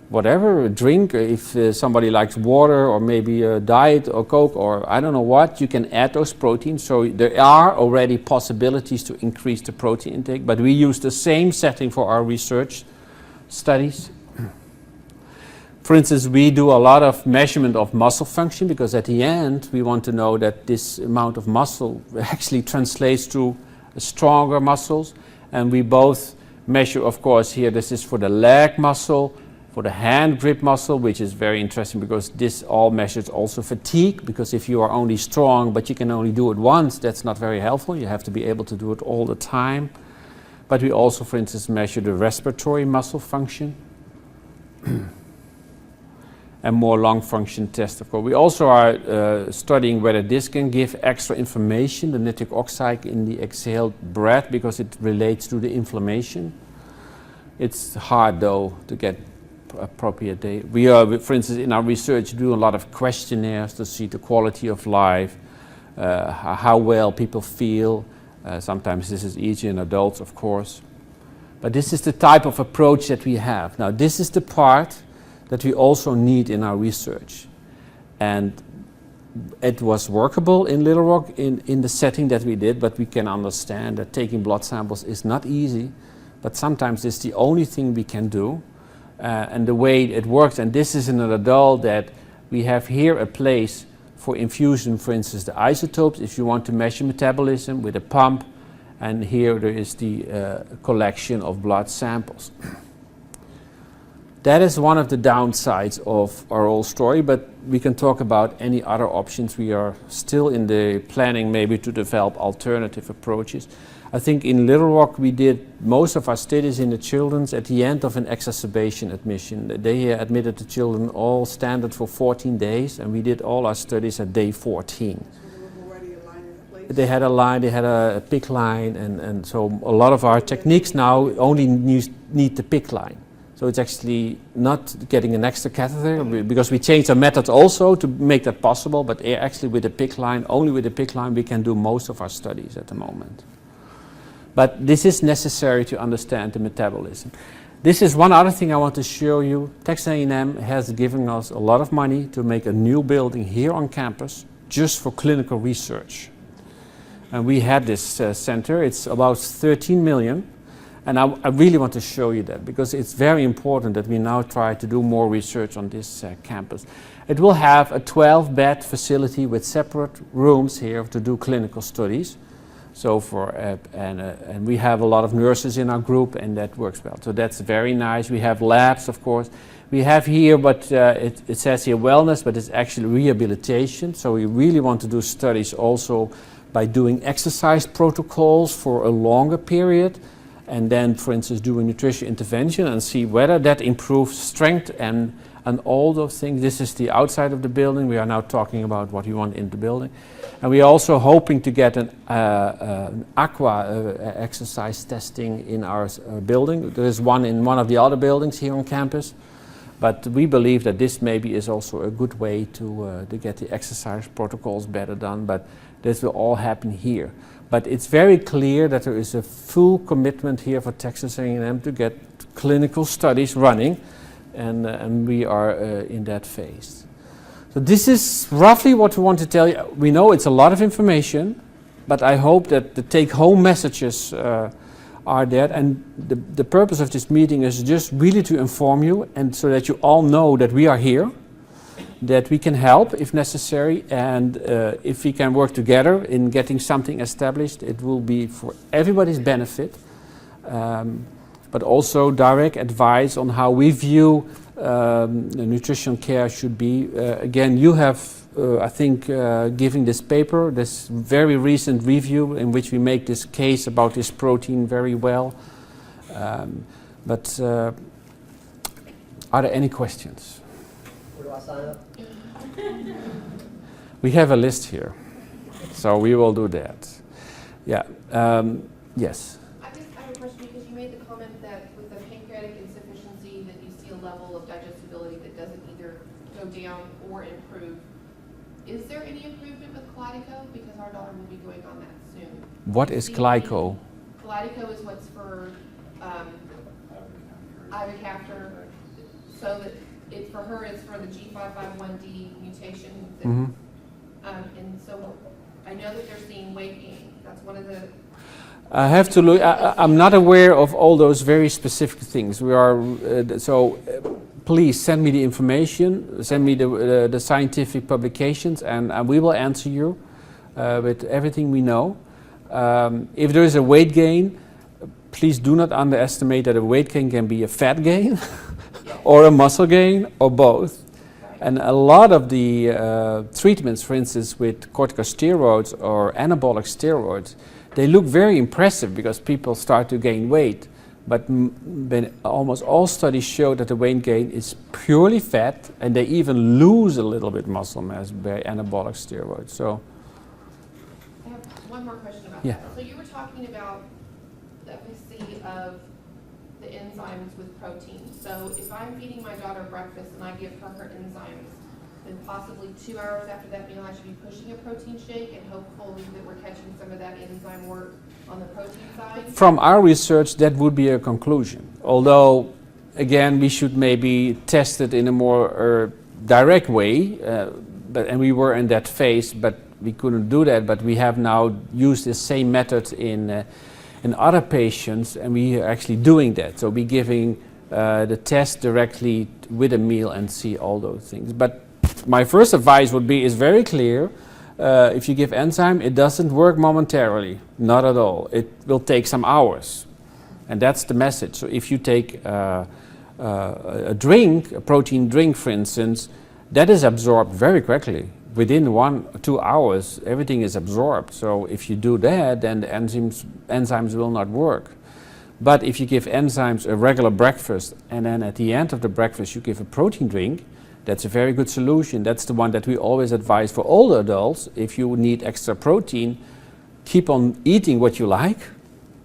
whatever, a drink. If somebody likes water or maybe a diet or Coke or I don't know what, you can add those proteins. So there are already possibilities to increase the protein intake, but we use the same setting for our research studies. For instance, we do a lot of measurement of muscle function because at the end we want to know that this amount of muscle actually translates to stronger muscles. And we both measure, of course, here this is for the leg muscle, for the hand grip muscle, which is very interesting because this all measures also fatigue, because if you are only strong but you can only do it once, that's not very helpful. You have to be able to do it all the time. But we also, for instance, measure the respiratory muscle function. And more lung function tests, of course. We also are studying whether this can give extra information, the nitric oxide in the exhaled breath, because it relates to the inflammation. It's hard, though, to get appropriate data. We are, for instance, in our research, do a lot of questionnaires to see the quality of life, how well people feel. Sometimes this is easier in adults, of course. But this is the type of approach that we have. Now, this is the part that we also need in our research. And it was workable in Little Rock in the setting that we did, but we can understand that taking blood samples is not easy, but sometimes it's the only thing we can do. And the way it works, and this is in an adult that we have here a place for infusion, for instance, the isotopes, if you want to measure metabolism with a pump, and here there is the collection of blood samples. That is one of the downsides of our whole story, but we can talk about any other options. We are still in the planning maybe to develop alternative approaches. I think in Little Rock we did most of our studies in the children's at the end of an exacerbation admission. They admitted the children all standard for 14 days, and we did all our studies at day 14. They had a line, they had a PICC line, and so a lot of our techniques now only need the PICC line. So it's actually not getting an extra catheter, because we changed our methods also to make that possible, but actually with the PICC line, only with the PICC line we can do most of our studies at the moment. But this is necessary to understand the metabolism. This is one other thing I want to show you. Texas A&M has given us a lot of money to make a new building here on campus just for clinical research. And we had this center, it's about 13 million. And I really want to show you that because it's very important that we now try to do more research on this campus. It will have a 12-bed facility with separate rooms here to do clinical studies. So and we have a lot of nurses in our group, and that works well. So that's very nice. We have labs, of course. We have here, but it says here wellness, but it's actually rehabilitation. So we really want to do studies also by doing exercise protocols for a longer period. And then, for instance, do a nutrition intervention and see whether that improves strength and all those things. This is the outside of the building. We are now talking about what we want in the building. And we are also hoping to get an aqua exercise testing in our building. There is one in one of the other buildings here on campus. But we believe that this maybe is also a good way to get the exercise protocols better done. But this will all happen here. But it's very clear that there is a full commitment here for Texas A&M to get clinical studies running, and we are in that phase. So this is roughly what we want to tell you. We know it's a lot of information, but I hope that the take-home messages are there. And the purpose of this meeting is just really to inform you, and so that you all know that we are here, that we can help if necessary, and if we can work together in getting something established, it will be for everybody's benefit. But also direct advice on how we view nutrition care should be. Again, you have, I think, given this paper, this very recent review in which we make this case about this protein very well. But are there any questions? Where do I sign up? We have a list here, so we will do that. Yeah. Yes. I have a question because you made the comment that with the pancreatic insufficiency that you see a level of digestibility that doesn't either go down or improve. Is there any improvement with Kalydeco? Because our daughter will be going on that soon. What is Kalydeco? Kalydeco is what's for ivacaftor, so that it for her it's for the G551D mutation. That, and so I know that they're seeing weight gain. That's one of the. I have to look. I'm not aware of all those very specific things. We are please send me the information. Send me the scientific publications, and we will answer you with everything we know. If there is a weight gain, please do not underestimate that a weight gain can be a fat gain, or a muscle gain, or both. And a lot of the treatments, for instance, with corticosteroids or anabolic steroids, they look very impressive because people start to gain weight. But almost all studies show that the weight gain is purely fat, and they even lose a little bit muscle mass by anabolic steroids. So, I have one more question about yeah. that. So you were talking about the efficacy of the enzymes with protein. So if I'm feeding my daughter breakfast and I give her her enzymes, then possibly 2 hours after that meal I should be pushing a protein shake and hopefully that we're catching some of that enzyme work on the protein side? From our research, that would be a conclusion. Although, again, we should maybe test it in a more direct way. And we were in that phase, but we couldn't do that. But we have now used the same method in other patients, and we are actually doing that. So we're giving the test directly with a meal and see all those things. But my first advice would be, is very clear. If you give enzyme, it doesn't work momentarily, not at all. It will take some hours, and that's the message. So if you take a drink, a protein drink, for instance, that is absorbed very quickly. Within 1 or 2 hours, everything is absorbed. So if you do that, then the enzymes will not work. But if you give enzymes a regular breakfast, and then at the end of the breakfast you give a protein drink, that's a very good solution. That's the one that we always advise for older adults. If you need extra protein, keep on eating what you like,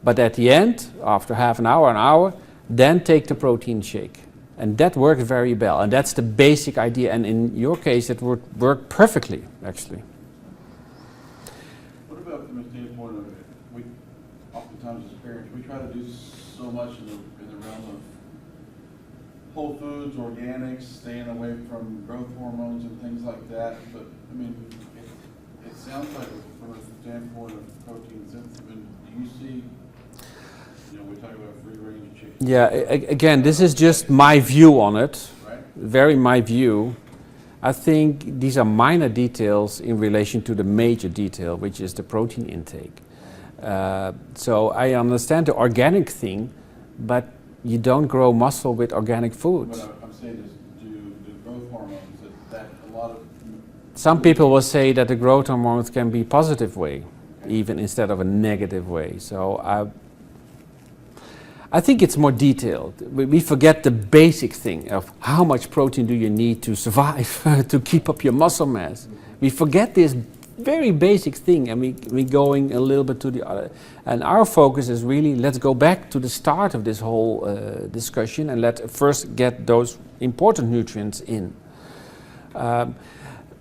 but at the end, after half an hour, then take the protein shake. And that works very well, and that's the basic idea, and in your case it would work perfectly, actually. What about from the standpoint of, we oftentimes as parents, we try to do so much in the realm of whole foods, organics, staying away from growth hormones and things like that, but I mean, it sounds like from a standpoint of protein sensitive, do you see, you know, we talk about free range chicken. Yeah, again, this is just my view on it, right? Very my view. I think these are minor details in relation to the major detail, which is the protein intake. So I understand the organic thing, but you don't grow muscle with organic foods. What I'm saying is, do growth hormones, that a lot of... Some people will say that the growth hormones can be positive way, even instead of a negative way. So I think it's more detailed. We forget the basic thing of how much protein do you need to survive, to keep up your muscle mass. We forget this very basic thing, and we're going a little bit to the other. And our focus is really, let's go back to the start of this whole discussion, and let's first get those important nutrients in.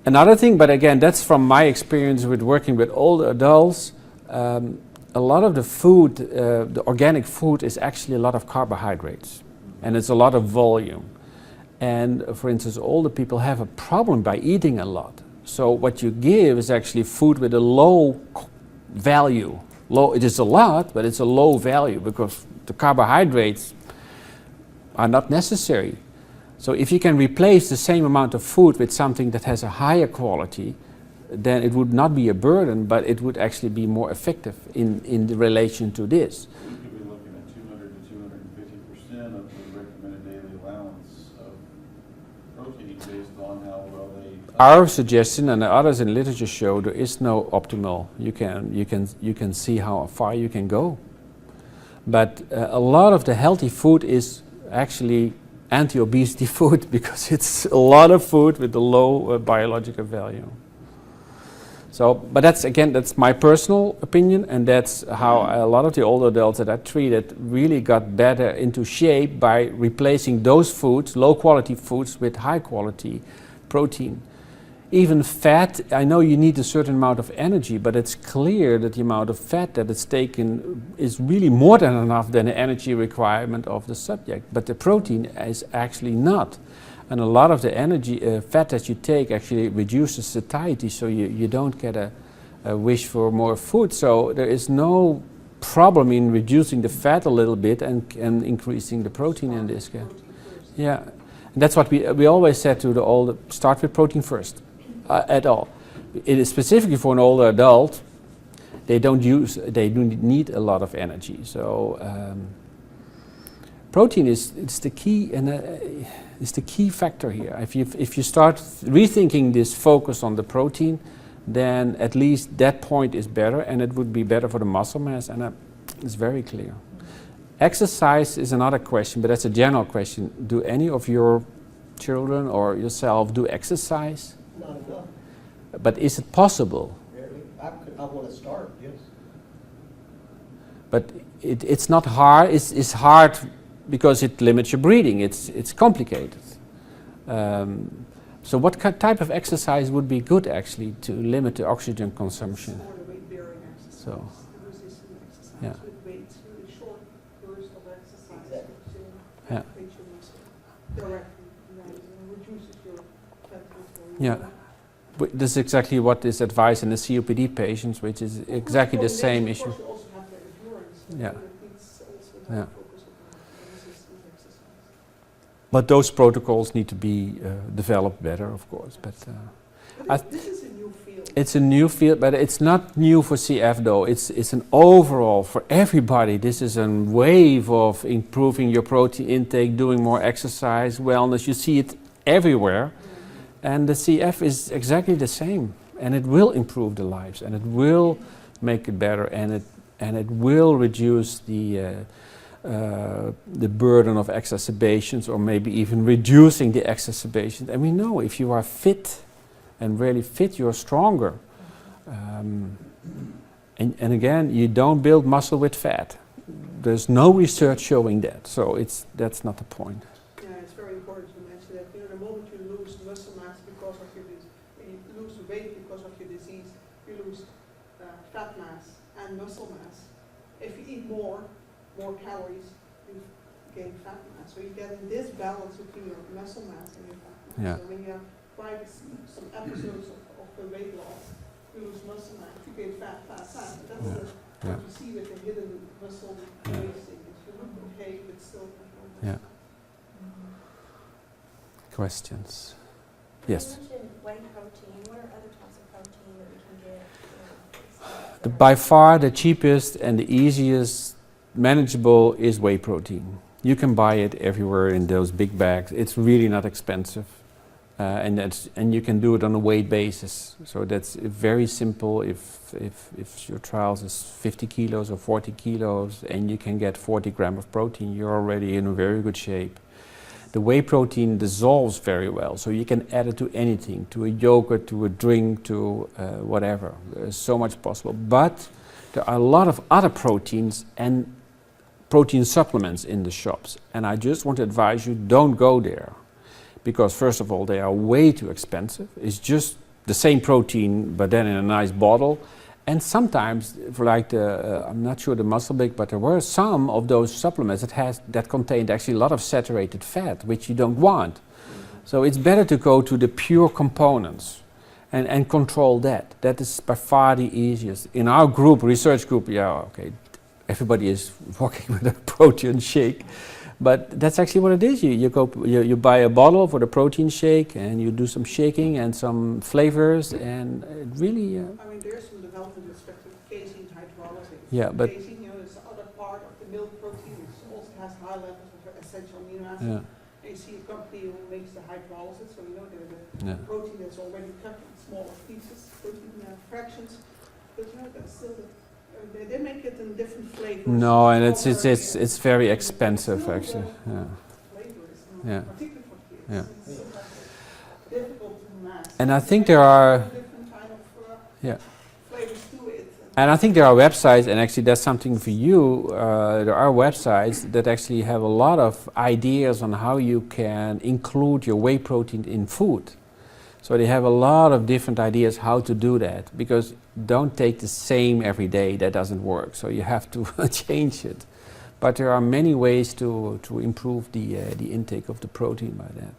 Another thing, but again, that's from my experience with working with older adults, a lot of the food, the organic food, is actually a lot of carbohydrates, and it's a lot of volume. And for instance, older people have a problem by eating a lot. So what you give is actually food with a low value, low. It is a lot, but it's a low value because the carbohydrates are not necessary. So if you can replace the same amount of food with something that has a higher quality, then it would not be a burden, but it would actually be more effective in the relation to this. We could be looking at 200 to 250% of the recommended daily allowance of protein based on how well they. Our suggestion and the others in literature show there is no optimal. You can see how far you can go, but a lot of the healthy food is actually anti-obesity food because it's a lot of food with a low biological value. So, but that's my personal opinion, and that's how a lot of the older adults that I treated really got better into shape by replacing those foods, low quality foods, with high quality protein. Even fat, I know you need a certain amount of energy, but it's clear that the amount of fat that is taken is really more than enough than the energy requirement of the subject, but the protein is actually not. And a lot of the energy, fat that you take actually reduces satiety, so you don't get a wish for more food. So there is no problem in reducing the fat a little bit and increasing the protein in this case. Yeah, and that's what we always said to the older, start with protein first, at all. It is specifically for an older adult, they do need a lot of energy. So protein is the key, and is the key factor here. If you start rethinking this focus on the protein, then at least that point is better, and it would be better for the muscle mass, and it's very clear. Exercise is another question, but that's a general question. Do any of your children or yourself do exercise? Not enough. But is it possible? I want to start, yes. But it's not hard. It's hard because it limits your breathing. It's complicated. So what type of exercise would be good actually to limit the oxygen consumption? More the weight-bearing exercise, So, the resistant exercise yeah. with weights, really short bursts of exercise, Exactly. which Yeah. makes your muscle directly and reduces your fat control. Yeah. But this is exactly what is advised in the COPD patients, which is exactly the same issue. Of course, you also have the endurance. Yeah. It's also Yeah. focus on the resistant exercise. But those protocols need to be developed better, of course. But This is a new field. it's a new field, but it's not new for CF though. It's an overall for everybody. This is a wave of improving your protein intake, doing more exercise, wellness. You see it everywhere. And the CF is exactly the same, and it will improve the lives, and it will make it better, and it will reduce the burden of exacerbations, or maybe even reducing the exacerbations. And we know if you are fit and really fit, you're stronger. And again, you don't build muscle with fat. There's no research showing that, so that's not the point. Yeah, it's very important to mention that. The moment you lose muscle mass because of your disease, you lose weight because of your disease, you lose fat mass and muscle mass. If you eat more calories, you gain fat mass. So you get in this balance between your muscle mass and your fat mass. Yeah. So when you have tried some episodes of the weight loss, you lose muscle mass, you gain fat. That's what you see with the hidden muscle wasting. You look okay, but still have no muscle. Yeah. Questions? Yes. You mentioned whey protein. What are other types of protein that we can get? By far the cheapest and the easiest manageable is whey protein. You can buy it everywhere in those big bags. It's really not expensive, and you can do it on a weight basis. So that's very simple. If your trials is 50 kilos or 40 kilos, and you can get 40 grams of protein, you're already in a very good shape. The whey protein dissolves very well, so you can add it to anything, to a yogurt, to a drink, to whatever. There's so much possible. But there are a lot of other proteins and protein supplements in the shops. And I just want to advise you, don't go there. Because first of all, they are way too expensive. It's just the same protein, but then in a nice bottle. And sometimes, for like the, I'm not sure the muscle big, but there were some of those supplements that contained actually a lot of saturated fat, which you don't want. So it's better to go to the pure components. and control that. That is by far the easiest. In our group, research group, everybody is working with a protein shake, but that's actually what it is. You buy a bottle for the protein shake, and you do some shaking and some flavors, and it really. I mean, there's some development with respect to casein hydrolysis. Yeah, but casein, is the other part of the milk protein, which also has high levels of essential amino acids. yeah, And you see a company who makes the hydrolysis, so the yeah. protein that's already cut in smaller pieces, protein fractions. But that's still they make it in different flavors. No, and it's very But expensive still actually. the Yeah. flavor is Yeah. particularly for kids. Yeah. It's difficult to match. And I think there are different kind of yeah. flavors to it. And I think there are websites, and actually that's something for you. There are websites that actually have a lot of ideas on how you can include your whey protein in food. So they have a lot of different ideas how to do that, because don't take the same every day, that doesn't work. So you have to change it. But there are many ways to improve the intake of the protein by that.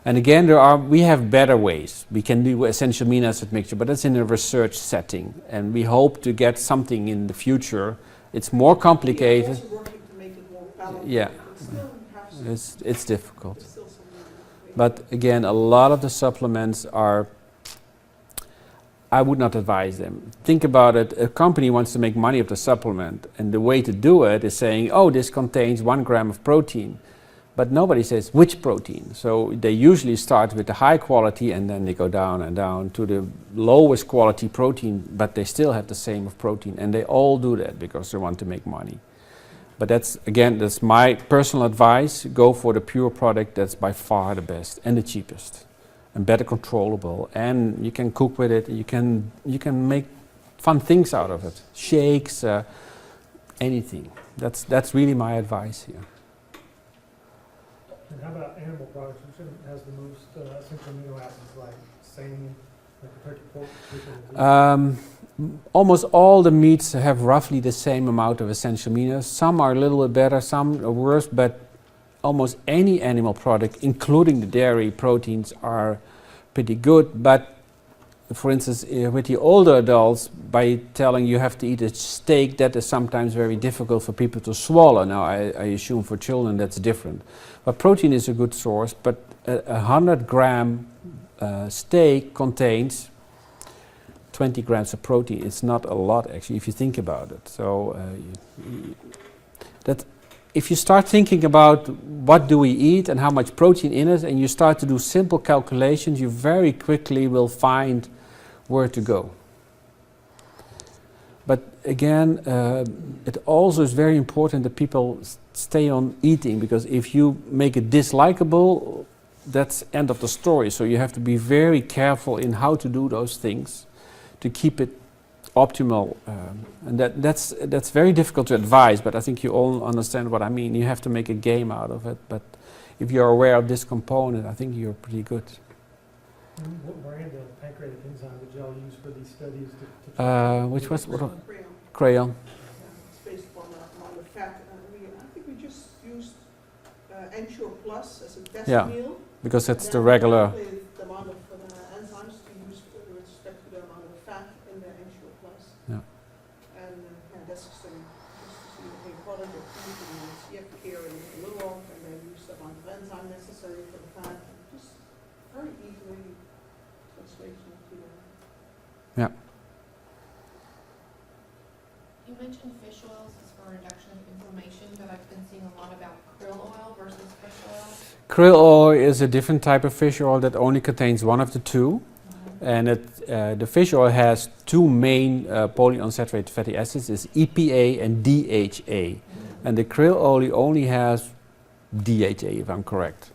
And again, we have better ways. We can do essential amino acid mixture, but that's in a research setting. And we hope to get something in the future. It's more complicated. Also working to make it more palatable. Yeah. But still have some, It's difficult. there's still some But again, a lot of the supplements are, I would not advise them. Think about it, a company wants to make money of the supplement, and the way to do it is saying, oh, this contains 1 gram of protein. But nobody says which protein. So they usually start with the high quality, and then they go down and down to the lowest quality protein, but they still have the same of protein. And they all do that because they want to make money. But that's my personal advice. Go for the pure product. That's by far the best and the cheapest and better controllable. And you can cook with it. You can make fun things out of it. Shakes, anything. That's really my advice here. And how about animal products? Which has the most essential amino acids, like salmon, like turkey, pork, chicken? Almost all the meats have roughly the same amount of essential aminos. Some are a little bit better, some are worse, but almost any animal product, including the dairy proteins, are pretty good. But for instance, with the older adults, by telling you have to eat a steak, that is sometimes very difficult for people to swallow. Now, I assume for children that's different. But protein is a good source, but a 100-gram steak contains 20 grams of protein. It's not a lot, actually, if you think about it. So that if you start thinking about what do we eat and how much protein in it, and you start to do simple calculations, you very quickly will find where to go. But again, it also is very important that people stay on eating, because if you make it dislikable, that's end of the story. So you have to be very careful in how to do those things to keep it optimal, and that's very difficult to advise, but I think you all understand what I mean. You have to make a game out of it, but if you're aware of this component, I think you're pretty good. And what brand of pancreatic enzyme did y'all use for these studies? Which was what? Crayon. Crayon. It's based on the fat. I think we just used Ensure Plus as a test Yeah. meal. Because it's Then the we regular. calculated the amount of enzymes to use with respect to the amount of fat in the Ensure Plus. Yeah. And that's just to see a product of food and CF here in Little, and then use the amount of enzyme necessary for the fat. Just very easily translational to Yeah. You mentioned fish oils as for reduction of inflammation, but I've been seeing a lot about krill oil versus fish oil. Krill oil is a different type of fish oil that only contains one of the two. And the fish oil has two main polyunsaturated fatty acids, is EPA and DHA. And the krill oil only has DHA, if I'm correct.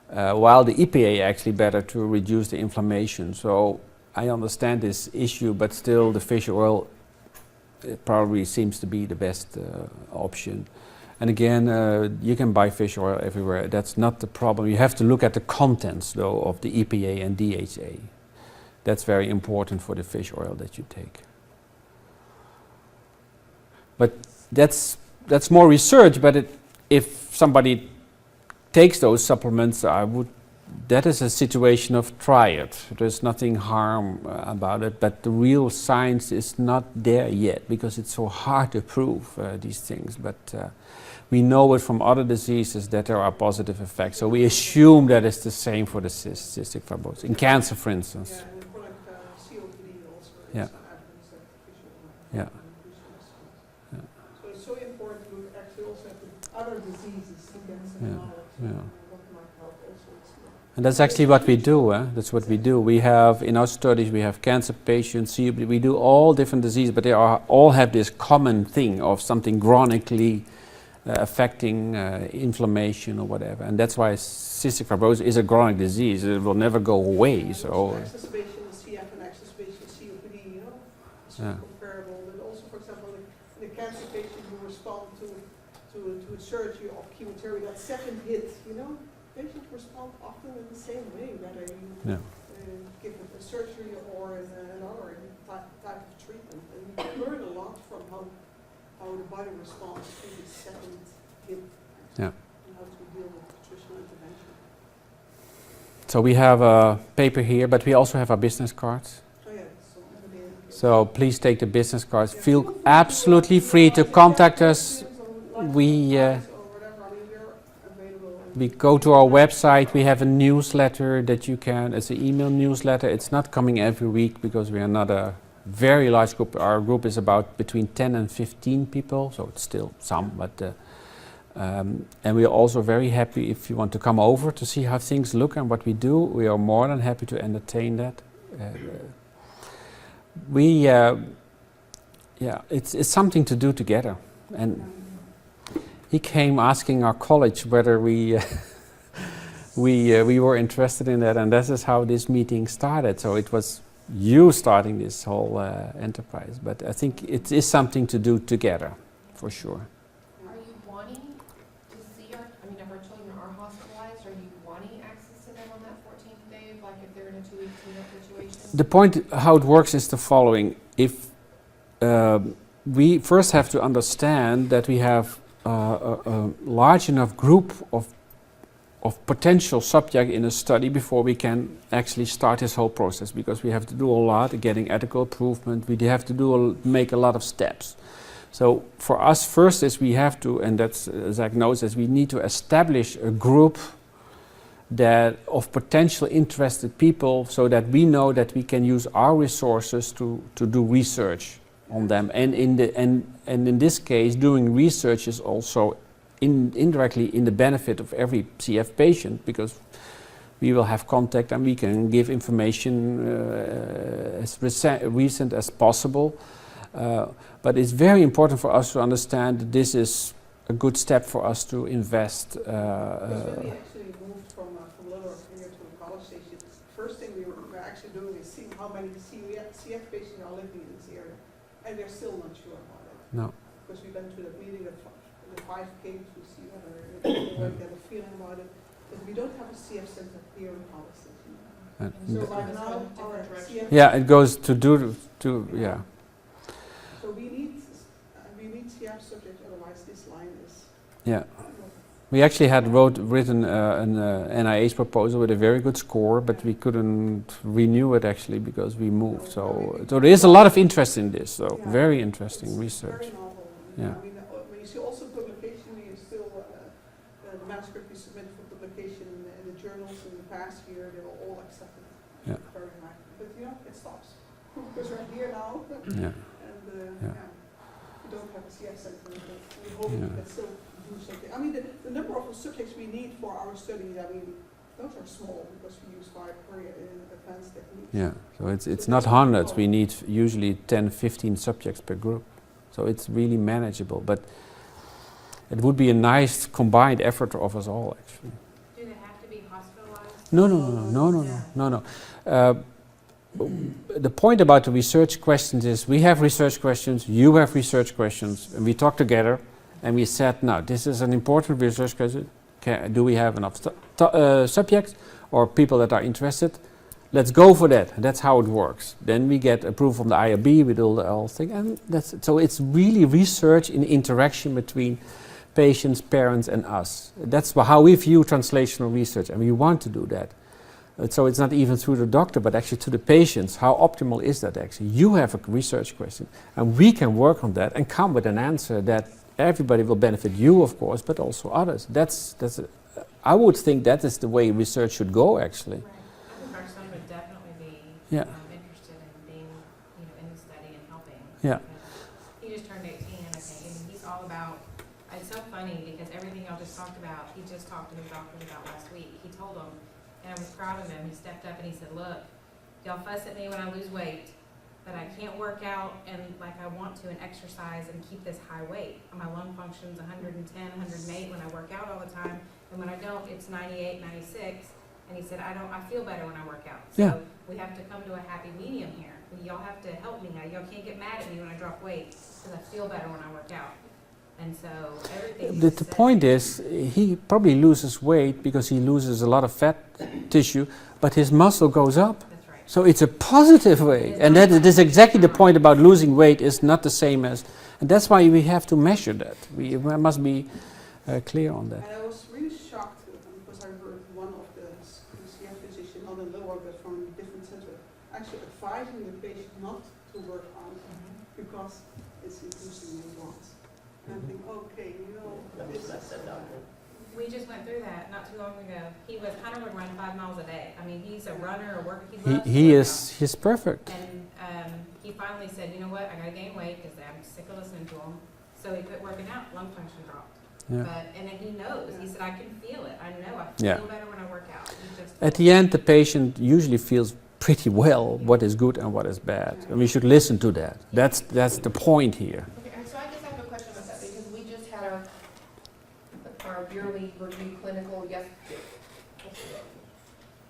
While the EPA actually better to reduce the inflammation. So I understand this issue, but still the fish oil it probably seems to be the best option. And again, you can buy fish oil everywhere. That's not the problem. You have to look at the contents, though, of the EPA and DHA. That's very important for the fish oil that you take. But that's more research. But if somebody takes those supplements, I would that is a situation of try it. There's nothing harm about it, but the real science is not there yet because it's so hard to prove these things. But we know it from other diseases that there are positive effects. So we assume that it's the same for the cystic fibrosis. In cancer, for instance. Yeah, and for like COPD also, Yeah. there's some evidence that visual Yeah. increase response. So it's so important to look actually also at the other diseases to get some Yeah. knowledge Yeah. what might help also. And that's actually what we do. That's what we do. We have, in our studies, we have cancer patients, COPD, we do all different diseases, but they all have this common thing of something chronically affecting inflammation or whatever. And that's why cystic fibrosis is a chronic disease. It will never go away. So, Exacerbation of CF and exacerbation of COPD, you know, it's Yeah. comparable. But also, for example, in the cancer patient who respond to a surgery or chemotherapy, that second hit, you know, patients respond often in the same way, whether you yeah. give it a surgery or another type of treatment. And you can learn a lot from how the body responds to the second hit, Yeah. and how to deal with nutritional intervention. So we have a paper here, but we also have our business cards. Oh yeah, so So please take the business cards. Feel absolutely free to contact us. We go to our website. We have a newsletter that you can, it's an email newsletter. It's not coming every week because we are not a very large group. Our group is about between 10 and 15 people, so it's still some, but and we are also very happy if you want to come over to see how things look and what we do. We are more than happy to entertain that. It's something to do together. And he came asking our college whether we were interested in that, and this is how this meeting started. So it was you starting this whole enterprise, but I think it is something to do together, for sure. Are you wanting to see if our children are hospitalized, are you wanting access to them on that 14th day, like if they're in a 2-week cleanup situation? The point how it works is the following. If we first have to understand that we have a large enough group of potential subject in a study before we can actually start this whole process, because we have to do a lot, getting ethical improvement, we have to make a lot of steps. So for us first is we have to, and that's Zach knows, is we need to establish a group that of potential interested people so that we know that we can use our resources to do research on them. And in this case, doing research is also indirectly in the benefit of every CF patient, because we will have contact and we can give information as recent as possible. But it's very important for us to understand that this is a good step for us to invest. Because when we actually moved from Little here to the college station, the first thing we were actually doing is seeing how many CF patients are living in this area, and they're still not sure about it. No. Because we went to the meeting of the 5K to see whether they get a feeling about it. But we don't have a CF center here in college station. So right now, our CF. Yeah, it goes to yeah. So we need CF subjects, otherwise this line is. Yeah. We actually had written an NIH proposal with a very good score, but we couldn't renew it actually because we moved. So there is a lot of interest in this. So Yeah. very interesting It's research. Very novel. Yeah. I mean, when you see also publication, you still the manuscript you submit for publication in the journals in the past year, they were all accepted. Yeah. Very high. But it stops because we're here now. Yeah. And Yeah. we don't have a CF center, but we hope Yeah. we can still do something. I mean, the number of subjects we need for our studies, I mean, those are small because we use very advanced techniques. Yeah. So it's not hundreds. We need usually 10, 15 subjects per group. So it's really manageable. But it would be a nice combined effort of us all, actually. Do they have to be hospitalized? No. The point about the research questions is we have research questions, you have research questions, and we talk together and we said, now this is an important research question. Do we have enough subjects or people that are interested? Let's go for that. And that's how it works. Then we get approval from the IRB with all the whole thing, and that's it. So it's really research in interaction between patients, parents, and us. That's how we view translational research, and we want to do that. So it's not even through the doctor, but actually to the patients. How optimal is that actually? You have a research question, and we can work on that and come with an answer that everybody will benefit, you of course, but also others. I would think that is the way research should go actually. Right. I think our son would definitely be Yeah. interested in being, in the study and helping. Yeah. He just turned 18, I think, and he's all about. It's so funny because everything y'all just talked about, he just talked to his doctors about last week. He told them, and I was proud of him. He stepped up and he said, "Look, y'all fuss at me when I lose weight, but I can't work out and like I want to and exercise and keep this high weight. My lung function's 110, 108 when I work out all the time, and when I don't, it's 98, 96." And he said, I feel better when I work out. So Yeah. we have to come to a happy medium here. Y'all have to help me now. Y'all can't get mad at me when I drop weight because I feel better when I work out. And so everything. The point is, he probably loses weight because he loses a lot of fat tissue, but his muscle goes up. That's right. So it's a positive way, and that is exactly the point about losing weight is not the same as, and that's why we have to measure that. We must be clear on that. And I was really shocked because I heard one of the CF physicians, not in Leeuwarden, but from a different center, actually advising the patient not to work out because it's inducing weight loss. And I think, okay, this is... We just went through that not too long ago. Hunter would run 5 miles a day. I mean, he's a runner, a worker. He loves to work out. He's perfect. And he finally said, "You know what? I gotta gain weight because I'm sick of listening to him." So he quit working out. Lung function dropped. Yeah. And then he knows. He said, "I can feel it. I know. I Yeah. feel better when I work out." He just At the end, the patient usually feels pretty well what is good and what is bad, and we should listen to that. That's the point here. Okay, so I just have a question about that because we just had our yearly review clinical yesterday.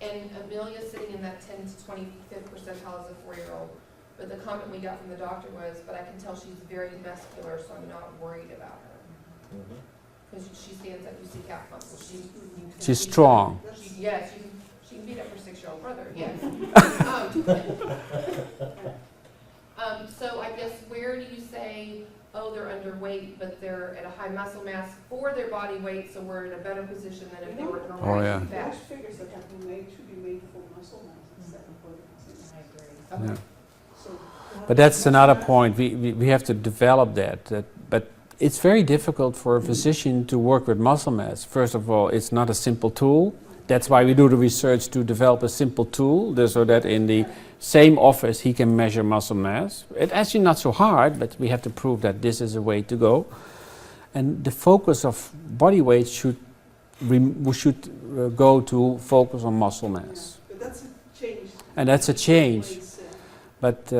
And Amelia's sitting in that 10 to 25th percentile as a 4-year-old. But the comment we got from the doctor was, "But I can tell she's very muscular, so I'm not worried about her." Because she stands up, you see calf muscle. She's strong. Yes, she can beat up her 6-year-old brother, yes. So I guess where do you say, oh, they're underweight, but they're at a high muscle mass for their body weight, so we're in a better position than if they were Oh, normal yeah. fat? Those figures that have been made should be made for muscle mass instead of body mass. I agree. Yeah. So, But that's another point. We have to develop that. But it's very difficult for a physician to work with muscle mass. First of all, it's not a simple tool. That's why we do the research to develop a simple tool, so that in the same office he can measure muscle mass. It's actually not so hard, but we have to prove that this is a way to go. And the focus of body weight should go to focus on muscle mass. but that's a change. And that's a change. Ways, But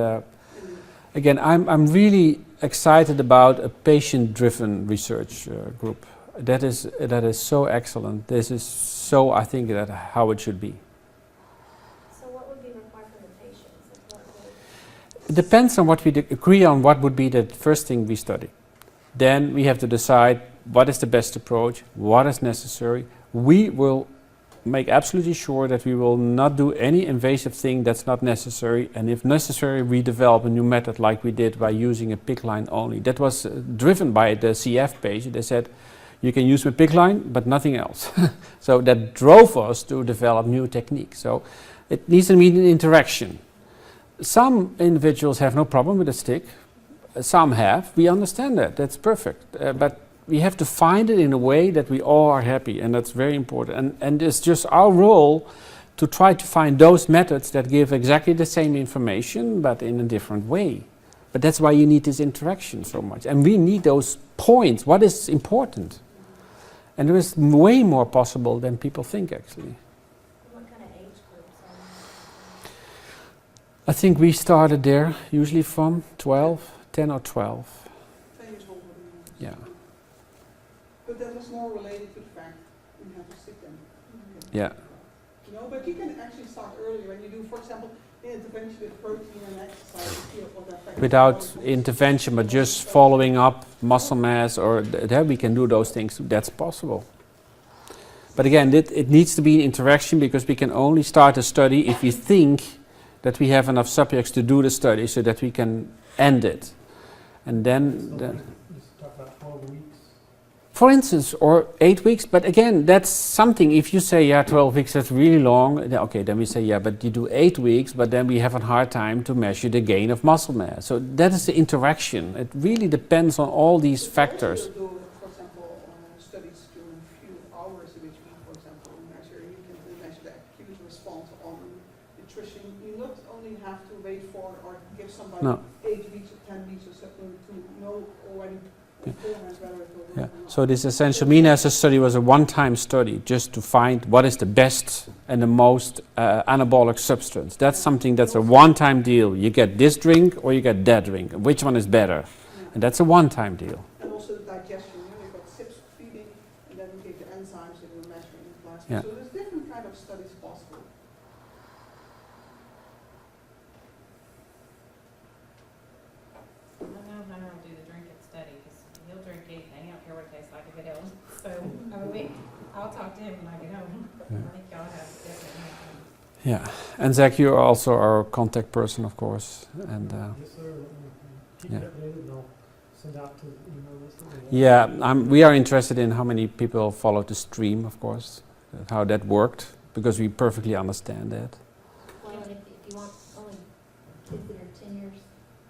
again, I'm really excited about a patient-driven research group. That is so excellent. This is so, I think, that how it should be. So what would be required from the patients? Like what would- It depends on what we agree on. What would be the first thing we study? Then we have to decide what is the best approach, what is necessary. We will make absolutely sure that we will not do any invasive thing that's not necessary, and if necessary we develop a new method like we did by using a PICC line only. That was driven by the CF patient. They said you can use a PICC line but nothing else. So that drove us to develop new techniques. So it needs to be an interaction. Some individuals have no problem with a stick, some have. We understand that, that's perfect, but we have to find it in a way that we all are happy, and that's very important. And it's just our role to try to find those methods that give exactly the same information, but in a different way. But that's why you need this interaction so much. And we need those points, what is important. And there is way more possible than people think, actually. What kind of age groups are I think we started there, usually from 10 or 12. 10 years old. Yeah. But that was more related to the fact we have to stick them. Yeah. But you can actually start earlier when you do, for example, intervention with protein and exercise. You feel what that affects Without the body. intervention, but just following up muscle mass, or there we can do those things. That's possible. But again, it needs to be an interaction, because we can only start a study if we think that we have enough subjects to do the study, so that we can end it. And then, Just talk about 12 weeks. for instance, or 8 weeks, but again, that's something, if you say, yeah, 12 weeks, that's really long, okay, then we say, yeah, but you do 8 weeks, but then we have a hard time to measure the gain of muscle mass. So that is the interaction. It really depends on all these factors. You do, for example, studies during a few hours in which we, for example, you can measure the acute response on nutrition. You not only have to wait for or give somebody No. 8 weeks or 10 weeks or something to know already beforehand whether it will work Yeah. or not. So this essential amino acid study was a one-time study just to find what is the best and the most anabolic substance. That's something that's a one-time deal. You get this drink or you get that drink. Which one is better? And that's a one-time deal. And also the digestion, you've got sips feeding, and then you take the enzymes that you're measuring in plastic. Yeah. So there's different kind of studies possible. I don't know if Hunter will do the drinking study, because he'll drink anything, I don't care what it tastes like if it helps. So, I mean, I'll talk to him when I get home. I think y'all have definitely. Yeah. And Zach, you're also our contact person, of course. And Yes, sir. Keep Yeah. it updated and I'll send out to the email list. we are interested in how many people follow the stream, of course, how that worked, because we perfectly understand that. Well, and if you want only kids that are 10 years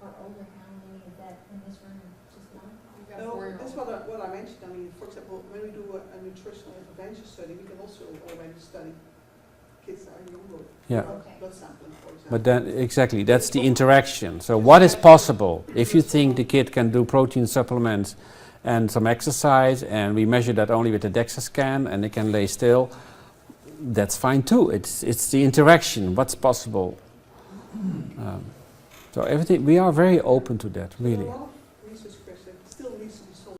or older, how many is that in this room? Just one? We've got No, 4-year-olds. that's what I mentioned. I mean, for example, when we do a nutritional intervention study, we can also already study kids that are younger. Yeah. Blood sampling, for example. But then, exactly, that's the interaction. So what is possible? If you think the kid can do protein supplements and some exercise, and we measure that only with the DEXA scan, and they can lay still, that's fine too. It's the interaction, what's possible. So everything, we are very open to that, There are really. a lot of